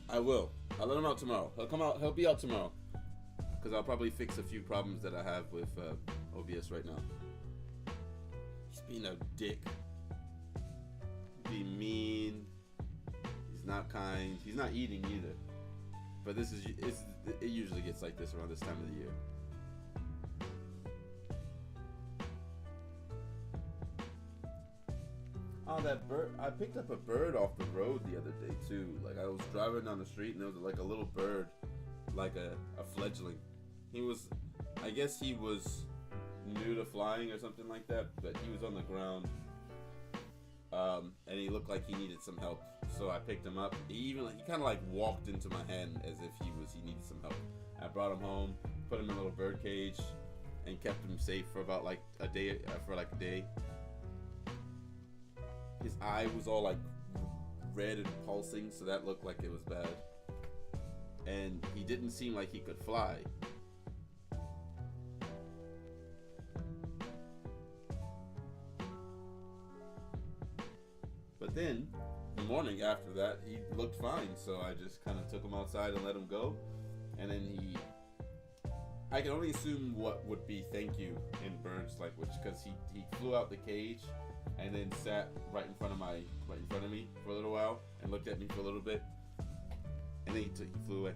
I will. I'll let him out tomorrow. He'll be out tomorrow. Because I'll probably fix a few problems that I have with OBS right now. He's being a dick. Being mean. He's not kind. He's not eating either. But it usually gets like this around this time of the year. Oh, that bird! I picked up a bird off the road the other day too. Like I was driving down the street and there was like a little bird, like a fledgling. I guess he was new to flying or something like that. But he was on the ground, and he looked like he needed some help. So I picked him up. He kind of like walked into my hand as if he needed some help. I brought him home, put him in a little bird cage, and kept him safe for about like a day. His eye was all like red and pulsing, so that looked like it was bad. And he didn't seem like he could fly. But then he morning after that, he looked fine. So I just kind of took him outside and let him go. And then I can only assume what would be thank you in birds language, because he flew out the cage and then sat right in front of me for a little while and looked at me for a little bit, and then he flew away.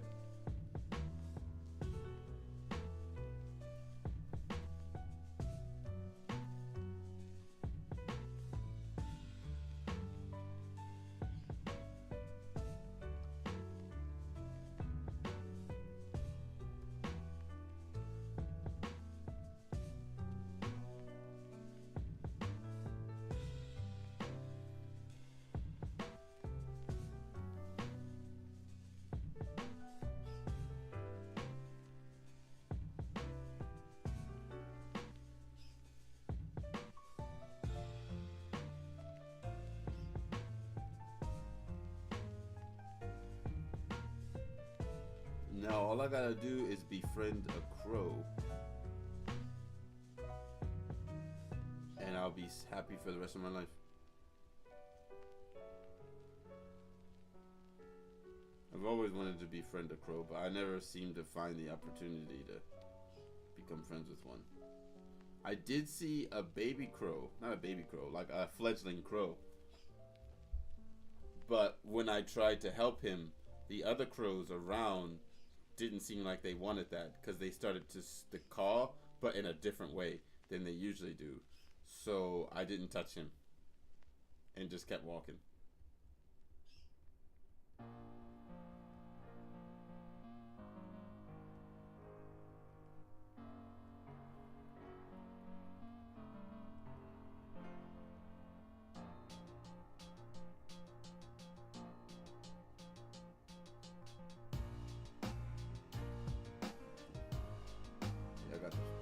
Now all I gotta do is befriend a crow, and I'll be happy for the rest of my life. I've always wanted to befriend a crow, but I never seem to find the opportunity to become friends with one. I did see a baby crow, not a baby crow, like a fledgling crow. But when I tried to help him, the other crows around didn't seem like they wanted that, because they started to caw, but in a different way than they usually do. So I didn't touch him and just kept walking.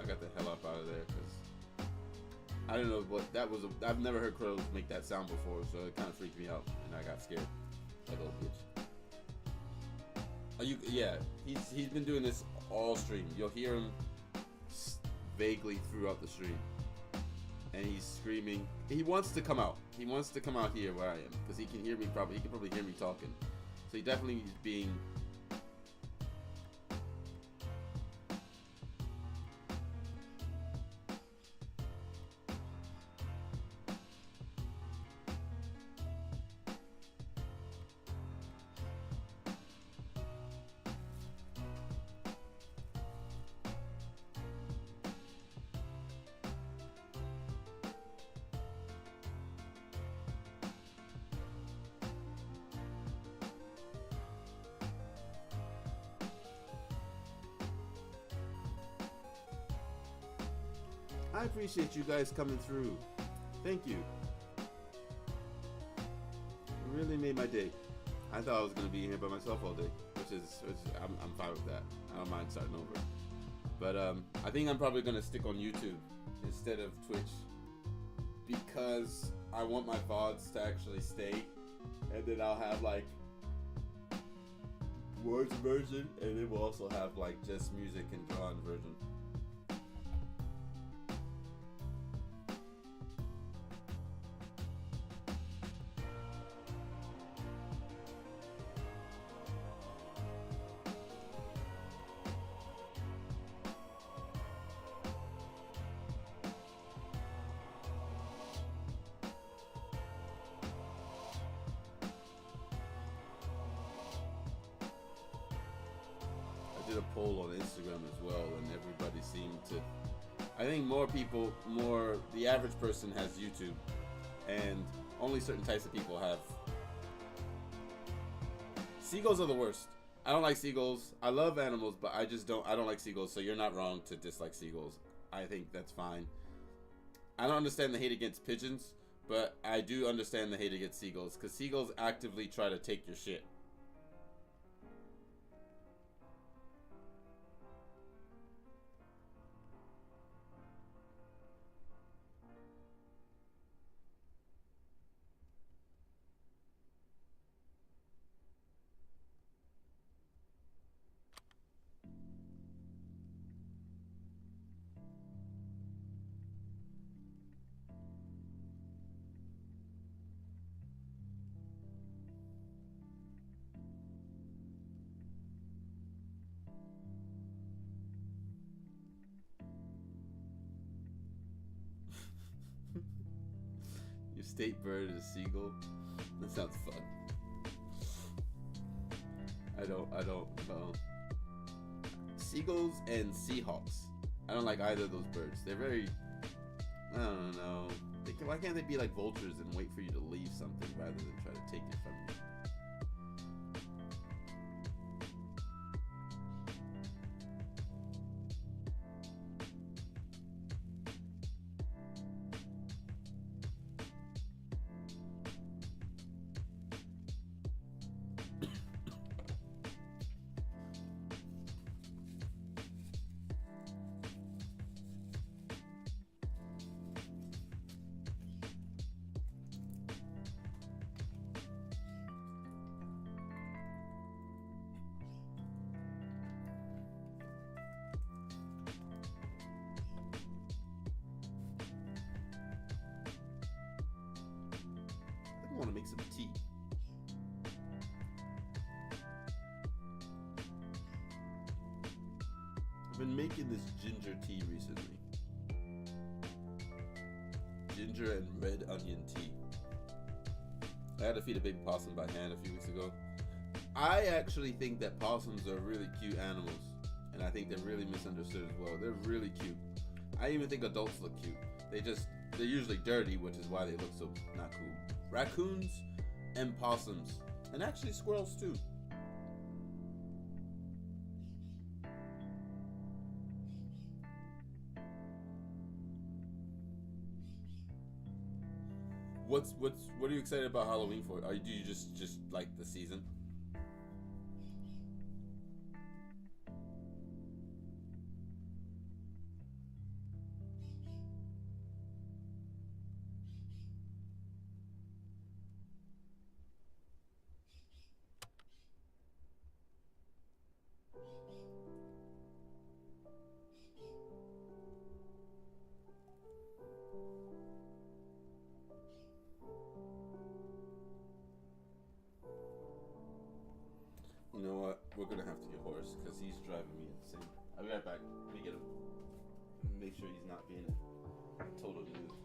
I got the hell up out of there, because I don't know what that was. I've never heard crows make that sound before, so it kind of freaked me out, and I got scared. That little bitch. Yeah, he's been doing this all stream. You'll hear him vaguely throughout the stream, and he's screaming. He wants to come out. He wants to come out here where I am, because he can hear me. He can probably hear me talking. So he definitely is being. I appreciate you guys coming through. Thank you. It really made my day. I thought I was gonna be here by myself all day, which I'm fine with that. I don't mind starting over. But I think I'm probably gonna stick on YouTube instead of Twitch, because I want my VODs to actually stay, and then I'll have like words version, and then we'll also have like just music and drawn version. Did a poll on Instagram as well, and everybody seemed to. I think the average person has YouTube, and only certain types of people have. Seagulls are the worst. I don't like seagulls. I love animals, but I don't like seagulls. So you're not wrong to dislike seagulls. I think that's fine. I don't understand the hate against pigeons, but I do understand the hate against seagulls, because seagulls actively try to take your shit. state bird is seagull. That sounds fun. I don't know. Seagulls and seahawks. I don't like either of those birds. They're very, I don't know. Why can't they be like vultures and wait for you to leave something rather than try to take it from you? I want to make some tea. I've been making this ginger tea recently. Ginger and red onion tea. I had to feed a baby possum by hand a few weeks ago. I actually think that possums are really cute animals, and I think they're really misunderstood as well. They're really cute. I even think adults look cute. They're usually dirty, which is why they look so not cool. Raccoons and possums, and actually squirrels too. What are you excited about Halloween for? Do you just like the season? You know what? We're gonna have to get Horace because he's driving me insane. I'll be right back. Let me get him. Make sure he's not being a total noob.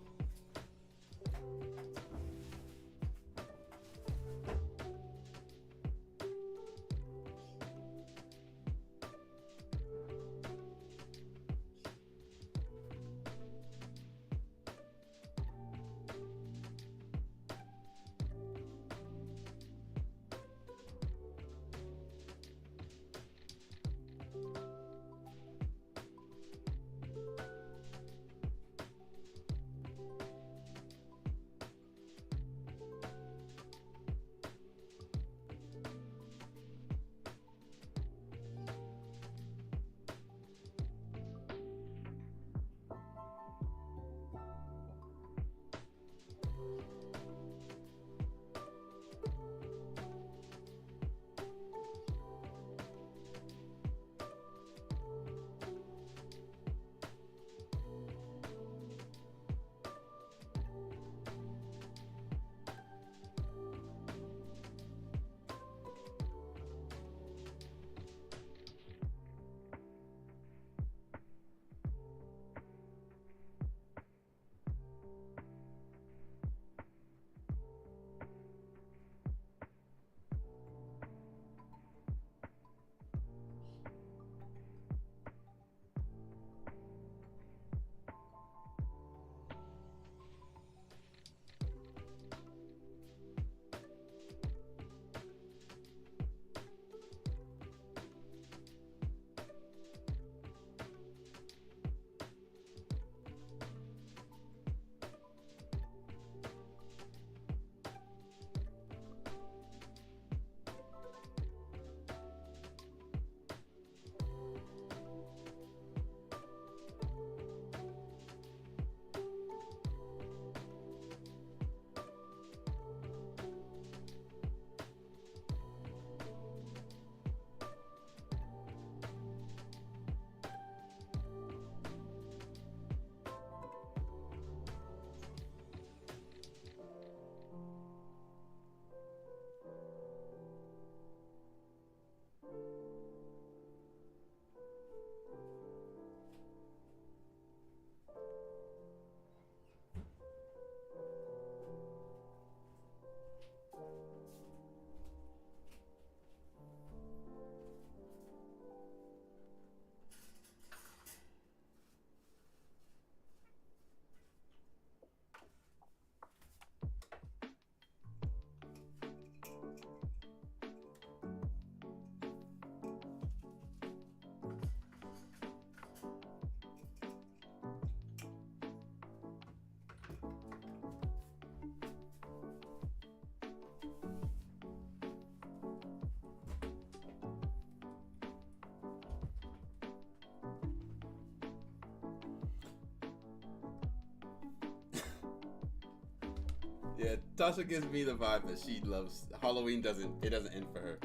Yeah, Tasha gives me the vibe that she loves Halloween. It doesn't end for her.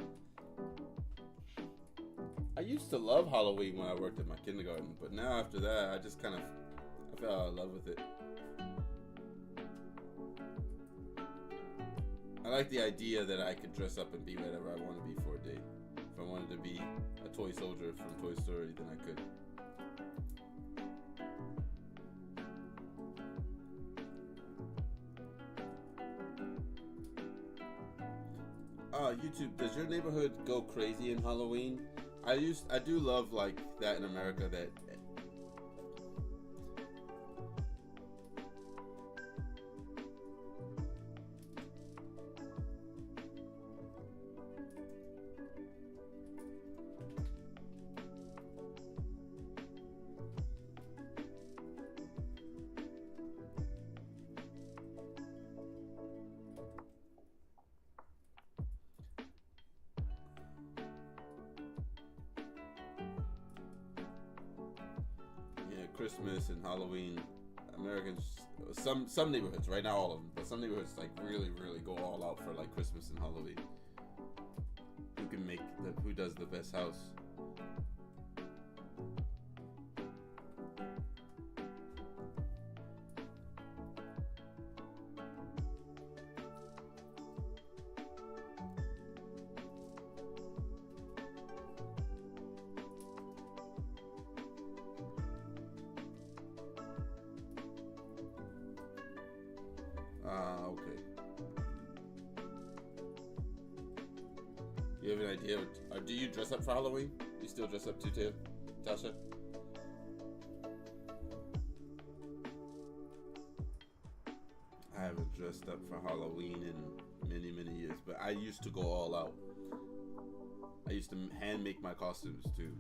I used to love Halloween when I worked at my kindergarten, but now after that, I just kind of I fell out of love with it. I like the idea that I could dress up and be whatever I want to be for a day. If I wanted to be a toy soldier from Toy Story, then I could. YouTube, does your neighborhood go crazy in Halloween? I do love like that in America that Christmas and Halloween, Americans, some neighborhoods, right now all of them, but some neighborhoods like really go all out for like Christmas and Halloween. Who does the best house? Okay. You have an idea? Or do you dress up for Halloween? You still dress up too, Tasha? I haven't dressed up for Halloween in many years, but I used to go all out. I used to hand make my costumes too.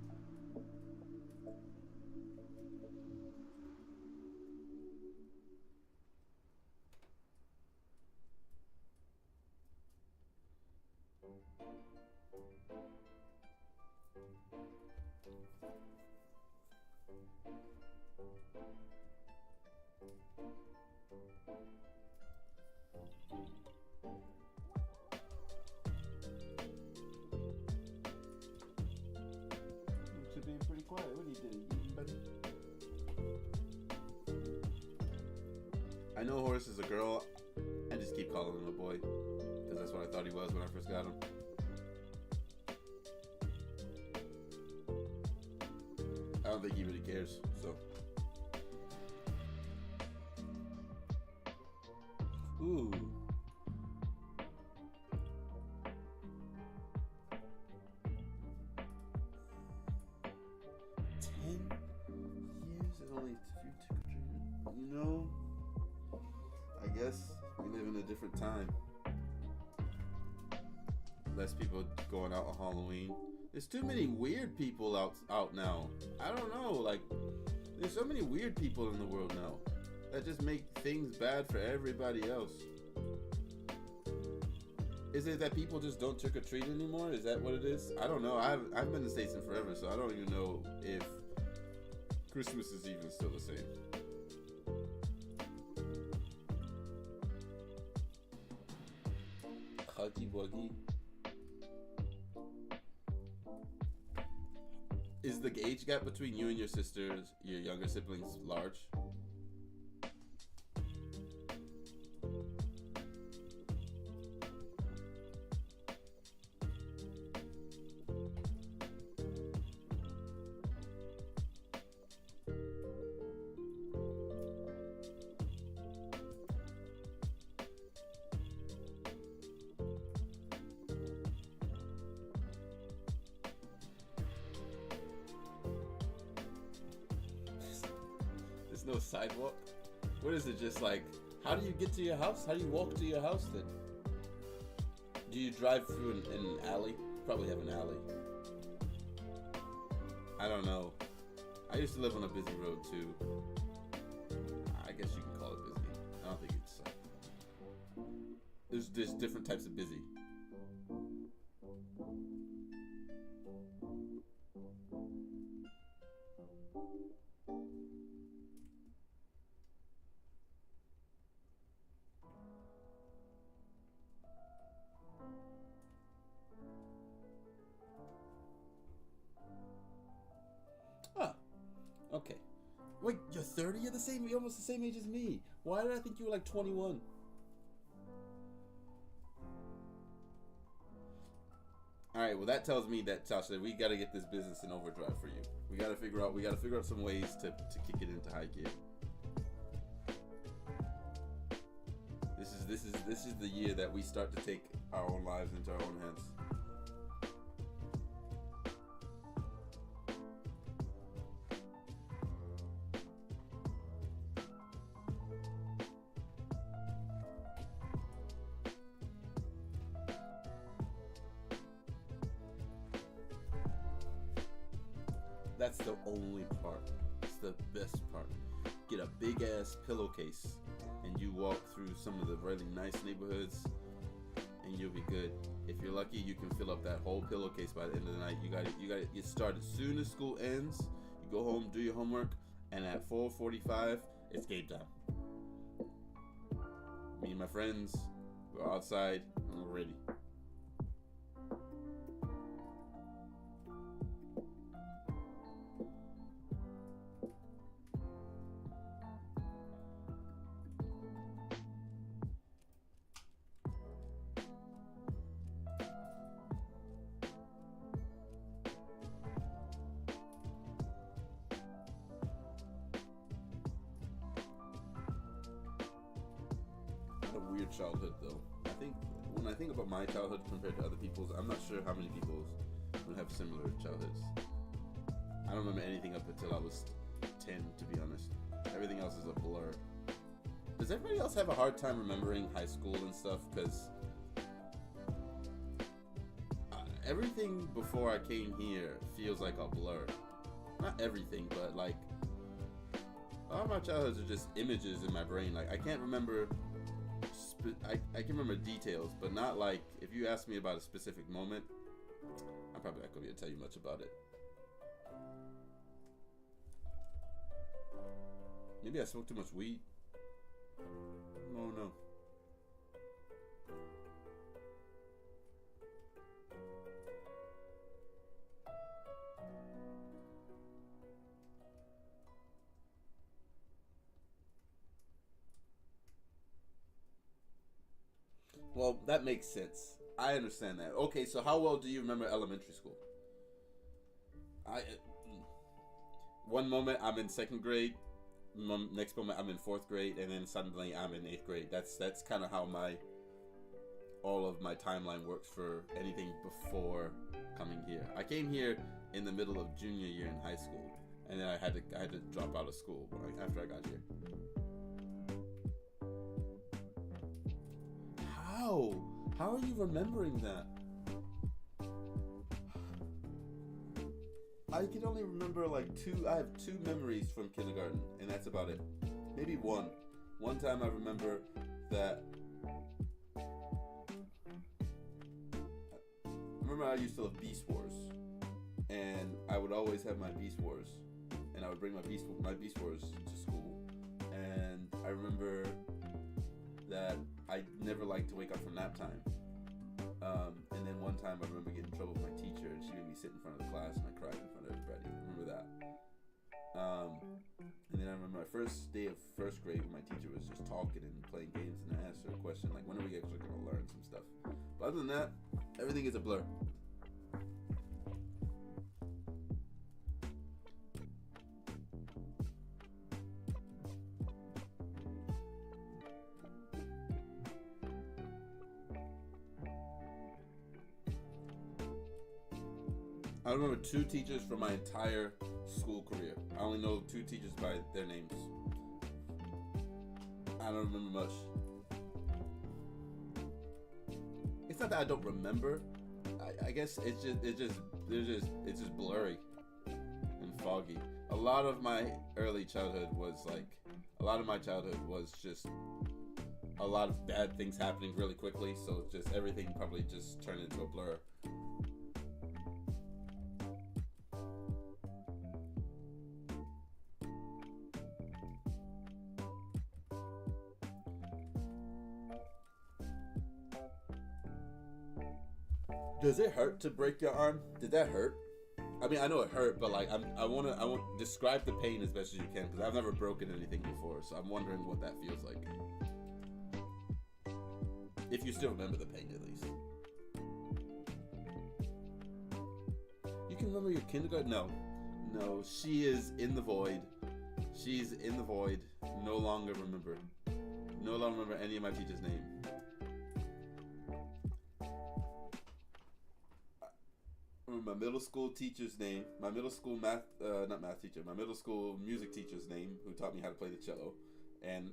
You're being pretty quiet. What are you doing? Eating, buddy? I know Horace is a girl. I just keep calling him a boy because that's what I thought he was when I first got him. I don't think he really cares, so. Ooh. I guess we live in a different time. Less people going out on Halloween. There's too many weird people out now. I don't know, like there's so many weird people in the world now that just make things bad for everybody else. Is it that people just don't trick or treat anymore? Is that what it is? I don't know. I've been in the States in forever, so I don't even know if Christmas is even still the same. Huggy Wuggy. Is the age gap between you and your sisters, your younger siblings, large? No sidewalk? What is it, just like, how do you get to your house? How do you walk to your house then? Do you drive through an alley? Probably have an alley. I don't know. I used to live on a busy road too. I guess you can call it busy. I don't think it's there's different types of busy. Okay. Wait, you're 30? You're almost the same age as me. Why did I think you were like 21? All right, well that tells me that, Tasha, we got to get this business in overdrive for you. We got to figure out some ways to kick it into high gear. This is the year that we start to take our own lives into our own hands. That's the only part. It's the best part. Get a big ass pillowcase and you walk through some of the really nice neighborhoods and you'll be good. If you're lucky, you can fill up that whole pillowcase by the end of the night. You gotta get started. As soon as school ends, you go home, do your homework, and at 4:45, it's game time. Me and my friends, we're outside and we're ready. A weird childhood though. I think when I think about my childhood compared to other people's, I'm not sure how many people would have similar childhoods. I don't remember anything up until I was 10, to be honest. Everything else is a blur. Does everybody else have a hard time remembering high school and stuff? Because everything before I came here feels like a blur. Not everything, but like a lot of my childhoods are just images in my brain. Like I can't remember. I can remember details, but not like if you ask me about a specific moment, I'm probably not going to be able to tell you much about it. Maybe I smoked too much weed. Oh no. Well, that makes sense. I understand that. Okay, so how well do you remember elementary school? One moment I'm in second grade, next moment I'm in fourth grade, and then suddenly I'm in eighth grade. That's kind of how all of my timeline works for anything before coming here. I came here in the middle of junior year in high school, and then I had to drop out of school after I got here. How are you remembering that? I can only remember like I have two memories from kindergarten, and that's about it. Maybe one. One time I remember that. I used to love Beast Wars, and I would always have my Beast Wars, and I would bring my Beast Wars to school, and I remember that I never liked to wake up from nap time. And then one time I remember getting in trouble with my teacher, and she made me sit in front of the class, and I cried in front of everybody. I remember that. And then I remember my first day of first grade when my teacher was just talking and playing games, and I asked her a question like, when are we actually going to learn some stuff? But other than that, everything is a blur. I remember two teachers from my entire school career. I only know two teachers by their names. I don't remember much. It's not that I don't remember. I guess it's just blurry and foggy. A lot of my childhood was just a lot of bad things happening really quickly. So just everything probably just turned into a blur. Does it hurt to break your arm? Did that hurt? I mean, I know it hurt, but like I want to describe the pain as best as you can because I've never broken anything before, so I'm wondering what that feels like. If you still remember the pain, at least. You can remember your kindergarten? No, she is in the void. She's in the void. No longer remember any of my teacher's name. My middle school teacher's name, my middle school my middle school music teacher's name, who taught me how to play the cello, and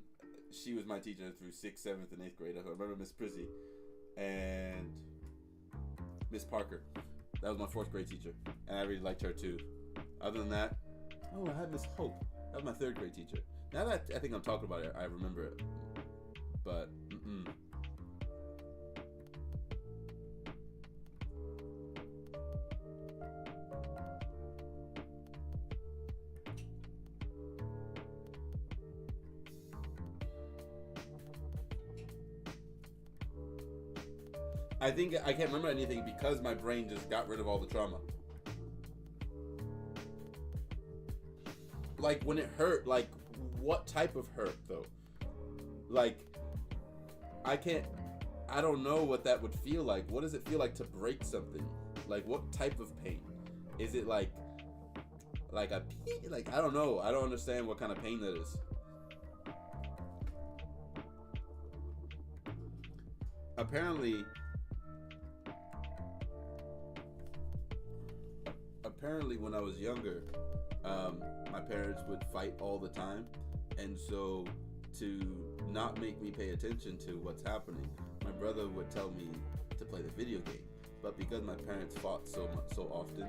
she was my teacher through 6th, 7th, and 8th grade. I remember Miss Prizzy and Miss Parker. That was my 4th grade teacher, and I really liked her too. Other than that, I had Miss Hope. That was my 3rd grade teacher. Now that I think I'm talking about it, I remember it, but I think I can't remember anything because my brain just got rid of all the trauma. Like when it hurt, like what type of hurt though? Like I don't know what that would feel like. What does it feel like to break something? Like what type of pain? Is it like a like I don't know. I don't understand what kind of pain that is. Apparently when I was younger, my parents would fight all the time, and so to not make me pay attention to what's happening, my brother would tell me to play the video game. But because my parents fought so often,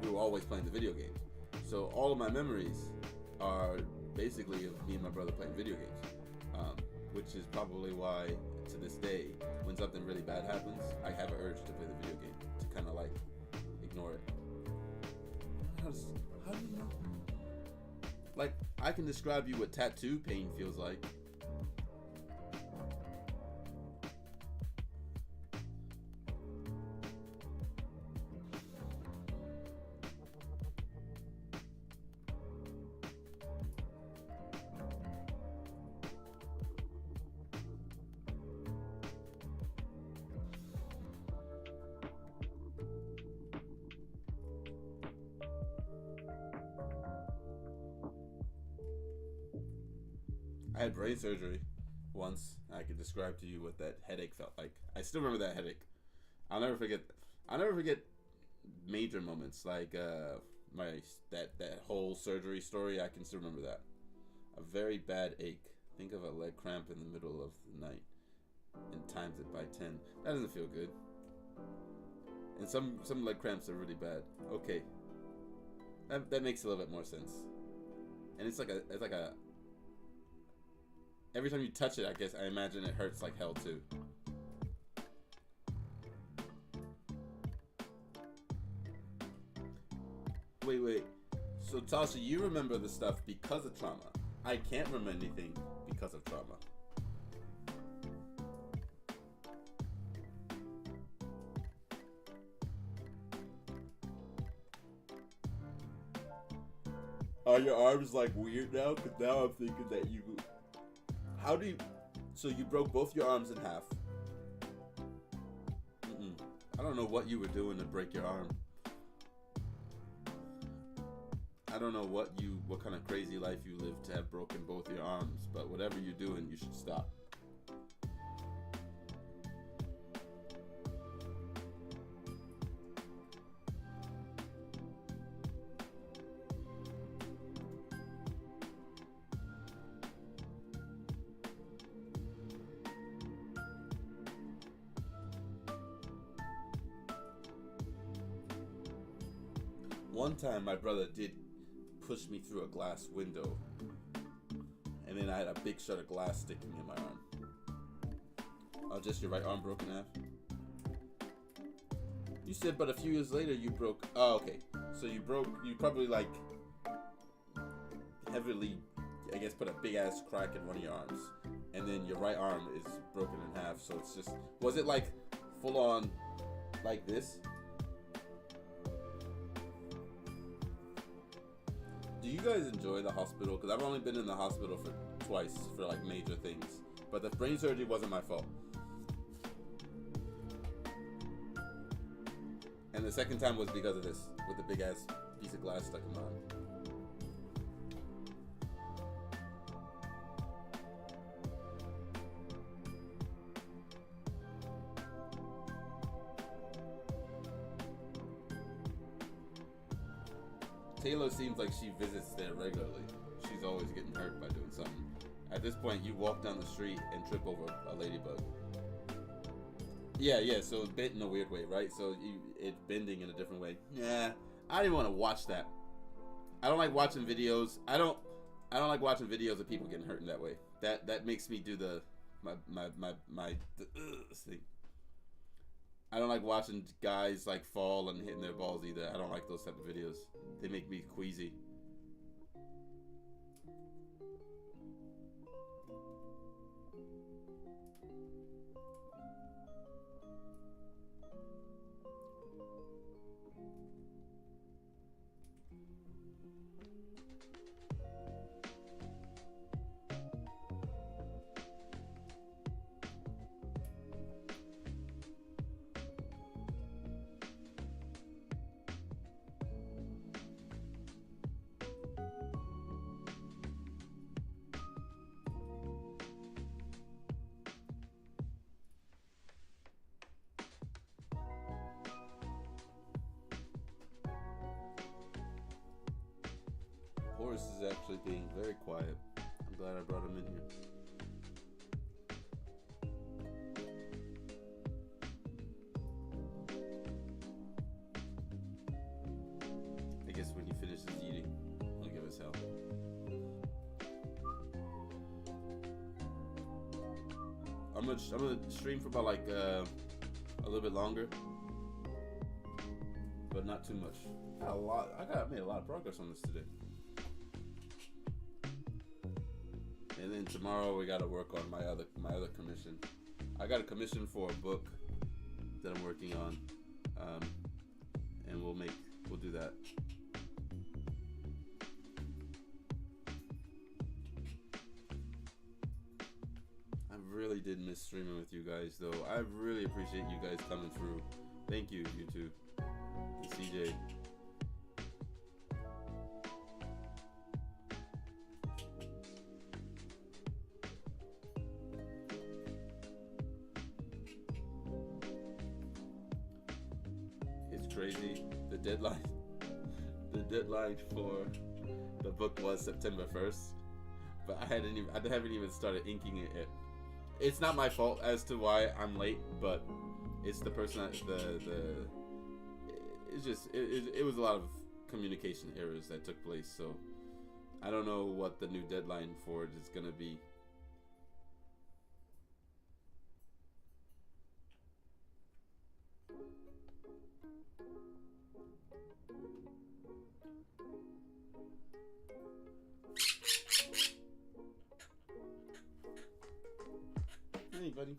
we were always playing the video game. So all of my memories are basically of me and my brother playing video games, which is probably why to this day, when something really bad happens, I have an urge to play the video game to kind of like ignore it. How do you know? Like, I can describe you what tattoo pain feels like. I had brain surgery once. I could describe to you what that headache felt like. I still remember that headache. I'll never forget major moments like that whole surgery story. I can still remember that. A very bad ache. Think of a leg cramp in the middle of the night and times it by 10. That doesn't feel good. And some leg cramps are really bad. Okay, that makes a little bit more sense. And it's like a every time you touch it, I guess I imagine it hurts like hell too. Wait. So Tasha, you remember the stuff because of trauma. I can't remember anything because of trauma. Are your arms like weird now? Because now I'm thinking that you... How do you... So you broke both your arms in half. I don't know what you were doing to break your arm. I don't know what kind of crazy life you lived to have broken both your arms, but whatever you're doing, you should stop. One time my brother did push me through a glass window, and then I had a big shot of glass sticking in my arm. Oh, just your right arm broken in half? You said, but a few years later you broke... Oh, okay. So you probably like heavily, I guess, put a big ass crack in one of your arms, and then your right arm is broken in half, so it's just... Was it like full on like this? Do you guys enjoy the hospital? Because I've only been in the hospital for twice for like major things, but the brain surgery wasn't my fault. And the second time was because of this, with the big ass piece of glass stuck in my eye. Taylor seems like she visits there regularly. She's always getting hurt by doing something. At this point, you walk down the street and trip over a ladybug. Yeah, so it's bent in a weird way, right? So it's bending in a different way. Yeah, I don't even want to watch that. I don't like watching videos. I don't like watching videos of people getting hurt in that way. That makes me do my thing. I don't like watching guys like fall and hitting their balls either. I don't like those type of videos. They make me queasy. Horace is actually being very quiet. I'm glad I brought him in here. I guess when he finishes eating, he'll give us hell. I'm gonna stream for about like a little bit longer, but not too much. I made a lot of progress on this today. And then tomorrow we gotta work on my other commission. I got a commission for a book that I'm working on, and we'll do that. I really did miss streaming with you guys, though. I really appreciate you guys coming through. Thank you, YouTube, and CJ. Crazy. The deadline for the book was September 1st, but I haven't even started inking it yet. It's not my fault as to why I'm late, but it's the person it was a lot of communication errors that took place, so I don't know what the new deadline for it is gonna be. Hey, buddy.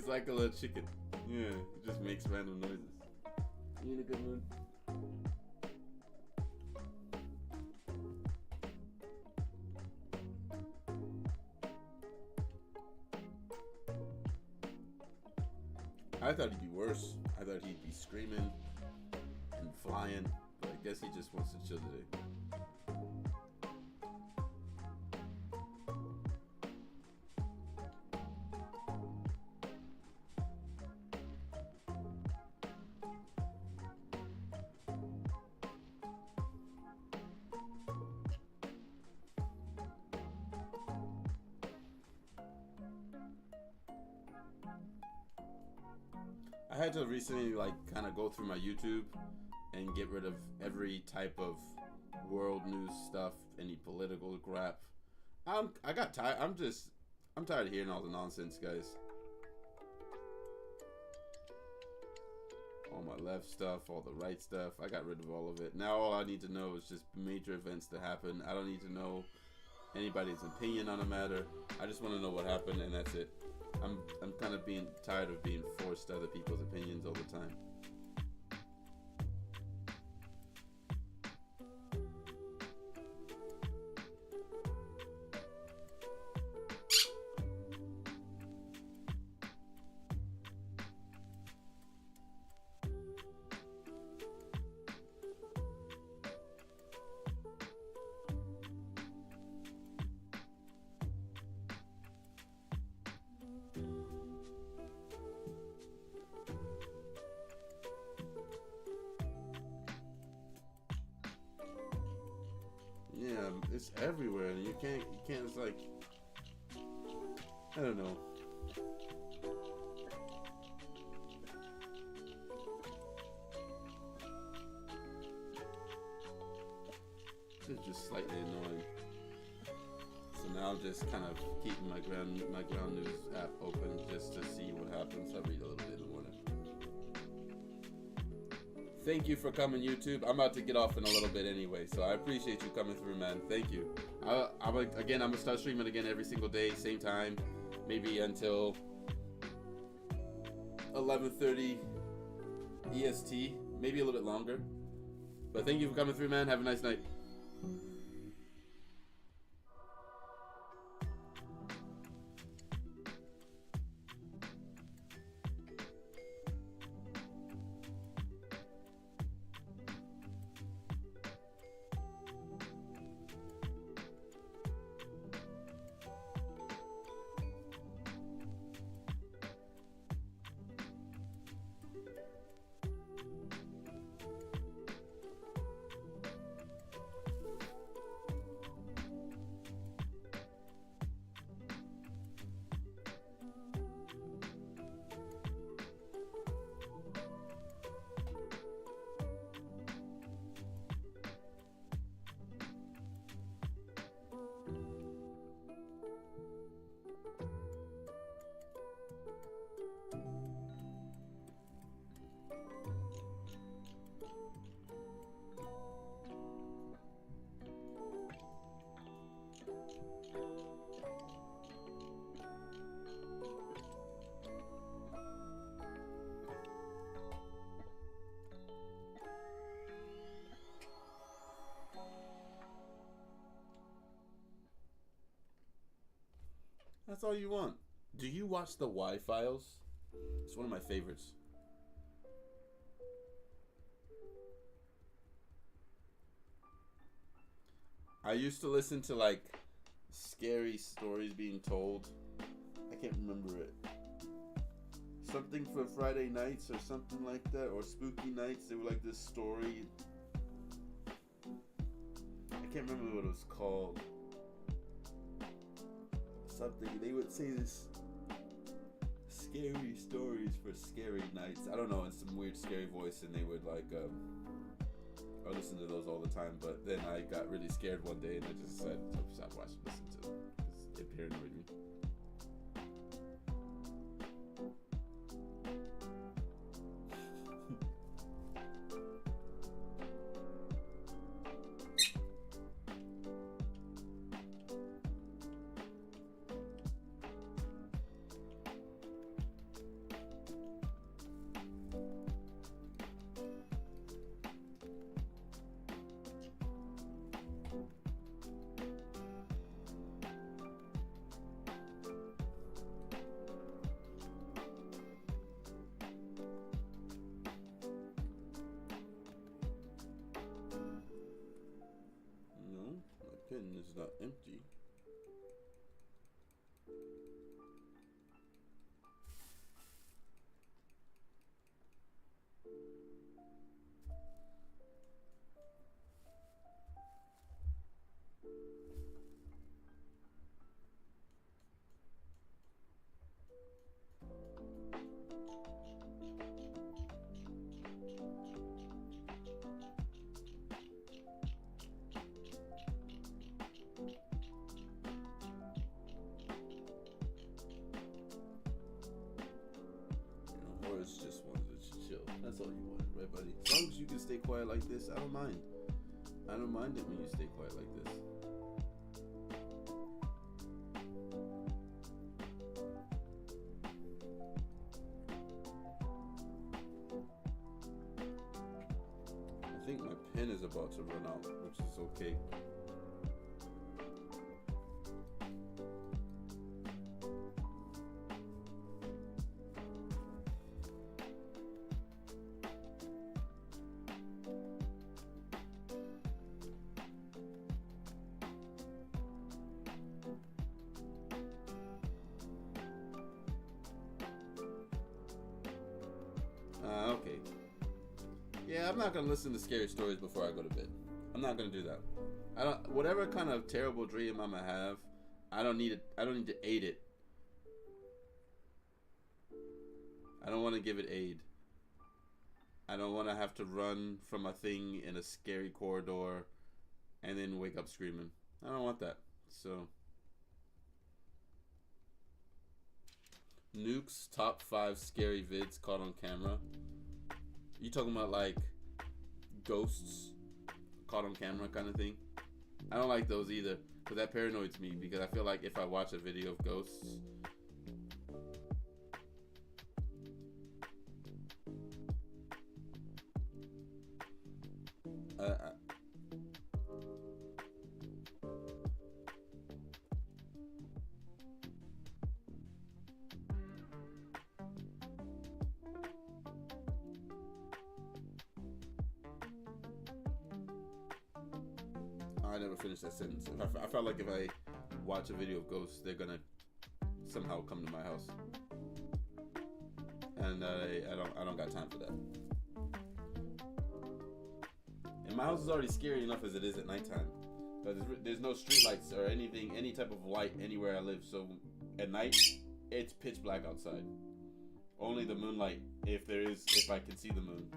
He's like a little chicken. Yeah, he just makes random noises. You in a good mood? I thought he'd be worse. I thought he'd be screaming and flying, but I guess he just wants to chill today. I had to recently kind of go through my YouTube and get rid of every type of world news stuff, any political crap. I got tired. I'm tired of hearing all the nonsense, guys. All my left stuff, all the right stuff. I got rid of all of it. Now all I need to know is just major events that happen. I don't need to know anybody's opinion on a matter. I just want to know what happened, and that's it. I'm kind of being tired of being forced to other people's opinions all the time. Yeah, it's everywhere, and you can't. It's like, I don't know. It's just slightly annoying. So now I'm just kind of keeping my ground news app open just to see what happens. I read a little bit in the morning. Thank you for coming, YouTube. I'm about to get off in a little bit anyway, so I appreciate you coming through, man. Thank you. I'm gonna start streaming again every single day, same time, maybe until 11:30 EST, maybe a little bit longer. But thank you for coming through, man. Have a nice night. That's all you want. Do you watch the Y-Files? It's one of my favorites. I used to listen to like scary stories being told. I can't remember it. Something for Friday nights or something like that, or spooky nights. They were like this story. I can't remember what it was called. Something they would say this scary stories for scary nights. I don't know, in some weird scary voice, and they would like I listen to those all the time. But then I got really scared one day, and I just decided to stop listening to them because it paranoid me. pen is not empty. Horace just wanted to chill. That's all you wanted, right, buddy? As long as you can stay quiet like this, I don't mind. I don't mind it when you stay quiet like this. I think my pen is about to run out, which is okay. Okay. Yeah, I'm not gonna listen to scary stories before I go to bed. I'm not gonna do that. I don't. Whatever kind of terrible dream I'm gonna have, I don't need it. I don't need to aid it. I don't want to give it aid. I don't want to have to run from a thing in a scary corridor, and then wake up screaming. I don't want that. So, Nuke's top 5 scary vids caught on camera. You talking about like ghosts caught on camera kind of thing? I don't like those either, because that paranoids me, because I feel like if I watch a video of ghosts, I never finished that sentence. I felt like if I watch a video of ghosts, they're gonna somehow come to my house, and I don't got time for that. And my house is already scary enough as it is at nighttime, but there's no street lights or anything, any type of light anywhere I live. So at night, it's pitch black outside. Only the moonlight, if I can see the moon.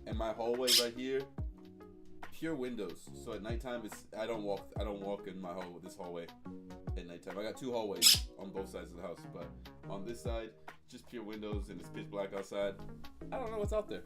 And my hallway right here, pure windows. So at nighttime, I don't walk in this hallway at nighttime. I got 2 hallways on both sides of the house, but on this side, just pure windows and it's pitch black outside. I don't know what's out there.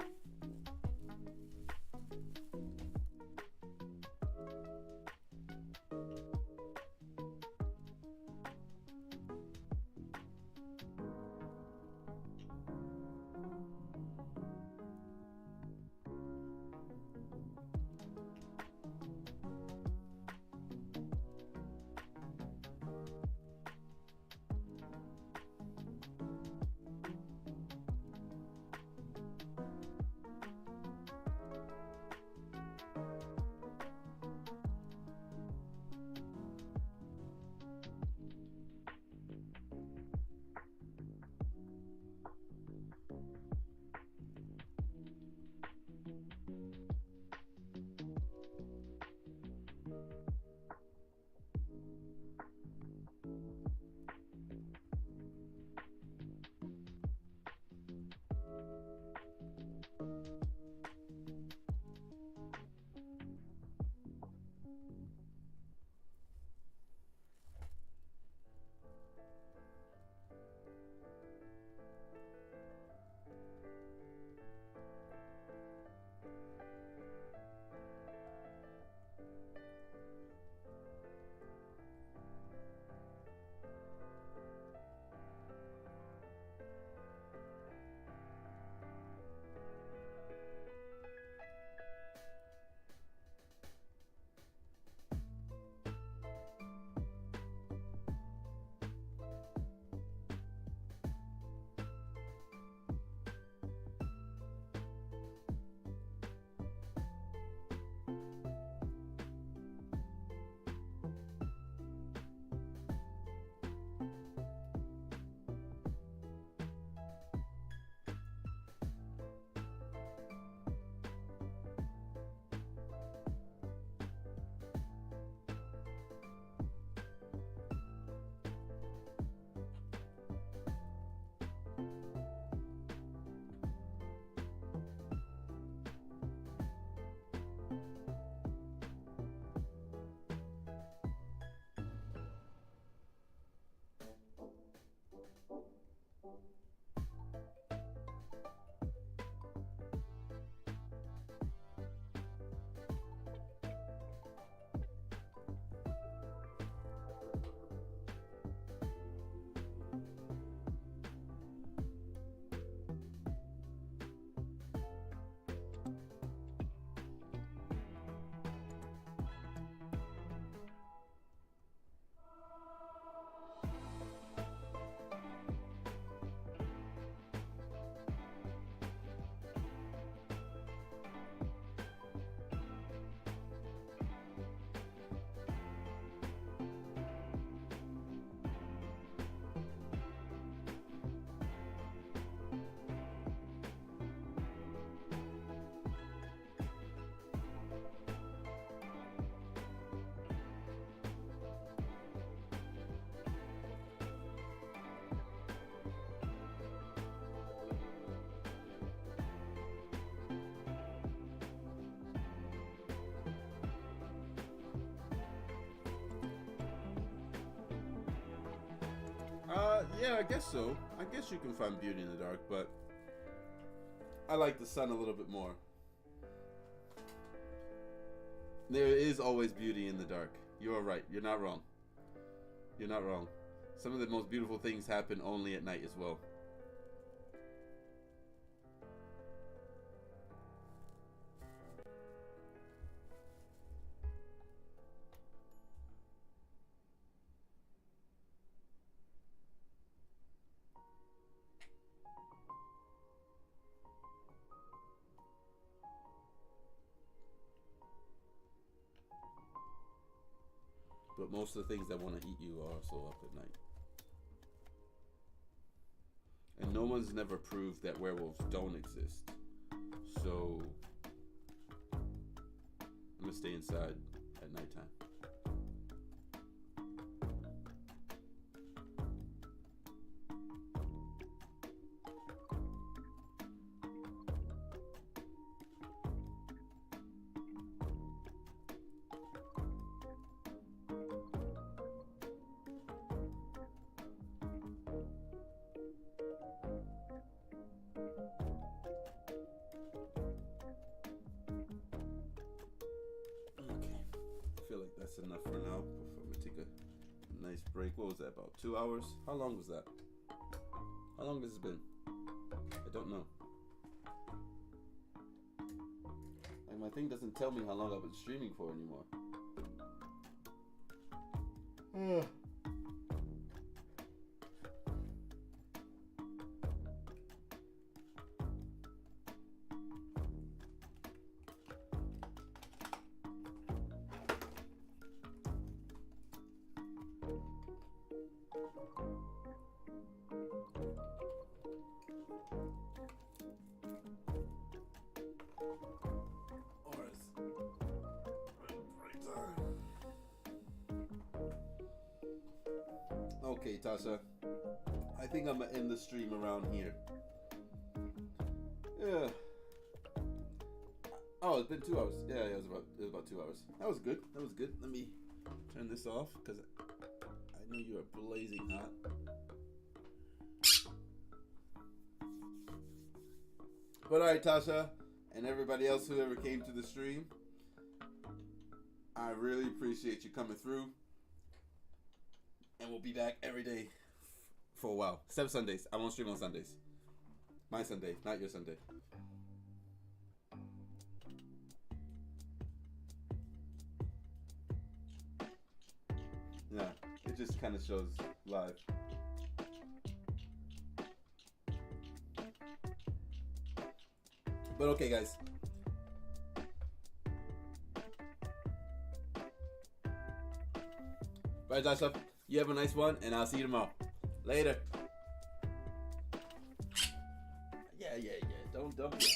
Yeah, I guess so. I guess you can find beauty in the dark, but I like the sun a little bit more. There is always beauty in the dark. You are right. You're not wrong. You're not wrong. Some of the most beautiful things happen only at night as well. But most of the things that want to eat you are also up at night. And no one's never proved that werewolves don't exist. So I'm gonna stay inside at nighttime. That's enough for now. Before we take a nice break. What was that, about 2 hours? How long was that? How long has it been? I don't know. Like, my thing doesn't tell me how long I've been streaming for anymore. Okay, Tasha. I think I'm gonna end the stream around here. Yeah. Oh, it's been 2 hours. Yeah, it was about 2 hours. That was good. That was good. Let me turn this off because I know you are blazing hot. But alright, Tasha, and everybody else who ever came to the stream, I really appreciate you coming through. And we'll be back every day for a while. Except Sundays. I won't stream on Sundays. My Sunday, not your Sunday. Yeah, it just kind of shows live. But okay, guys. Bye, Joshua. You have a nice one, and I'll see you tomorrow. Later. Yeah. Don't.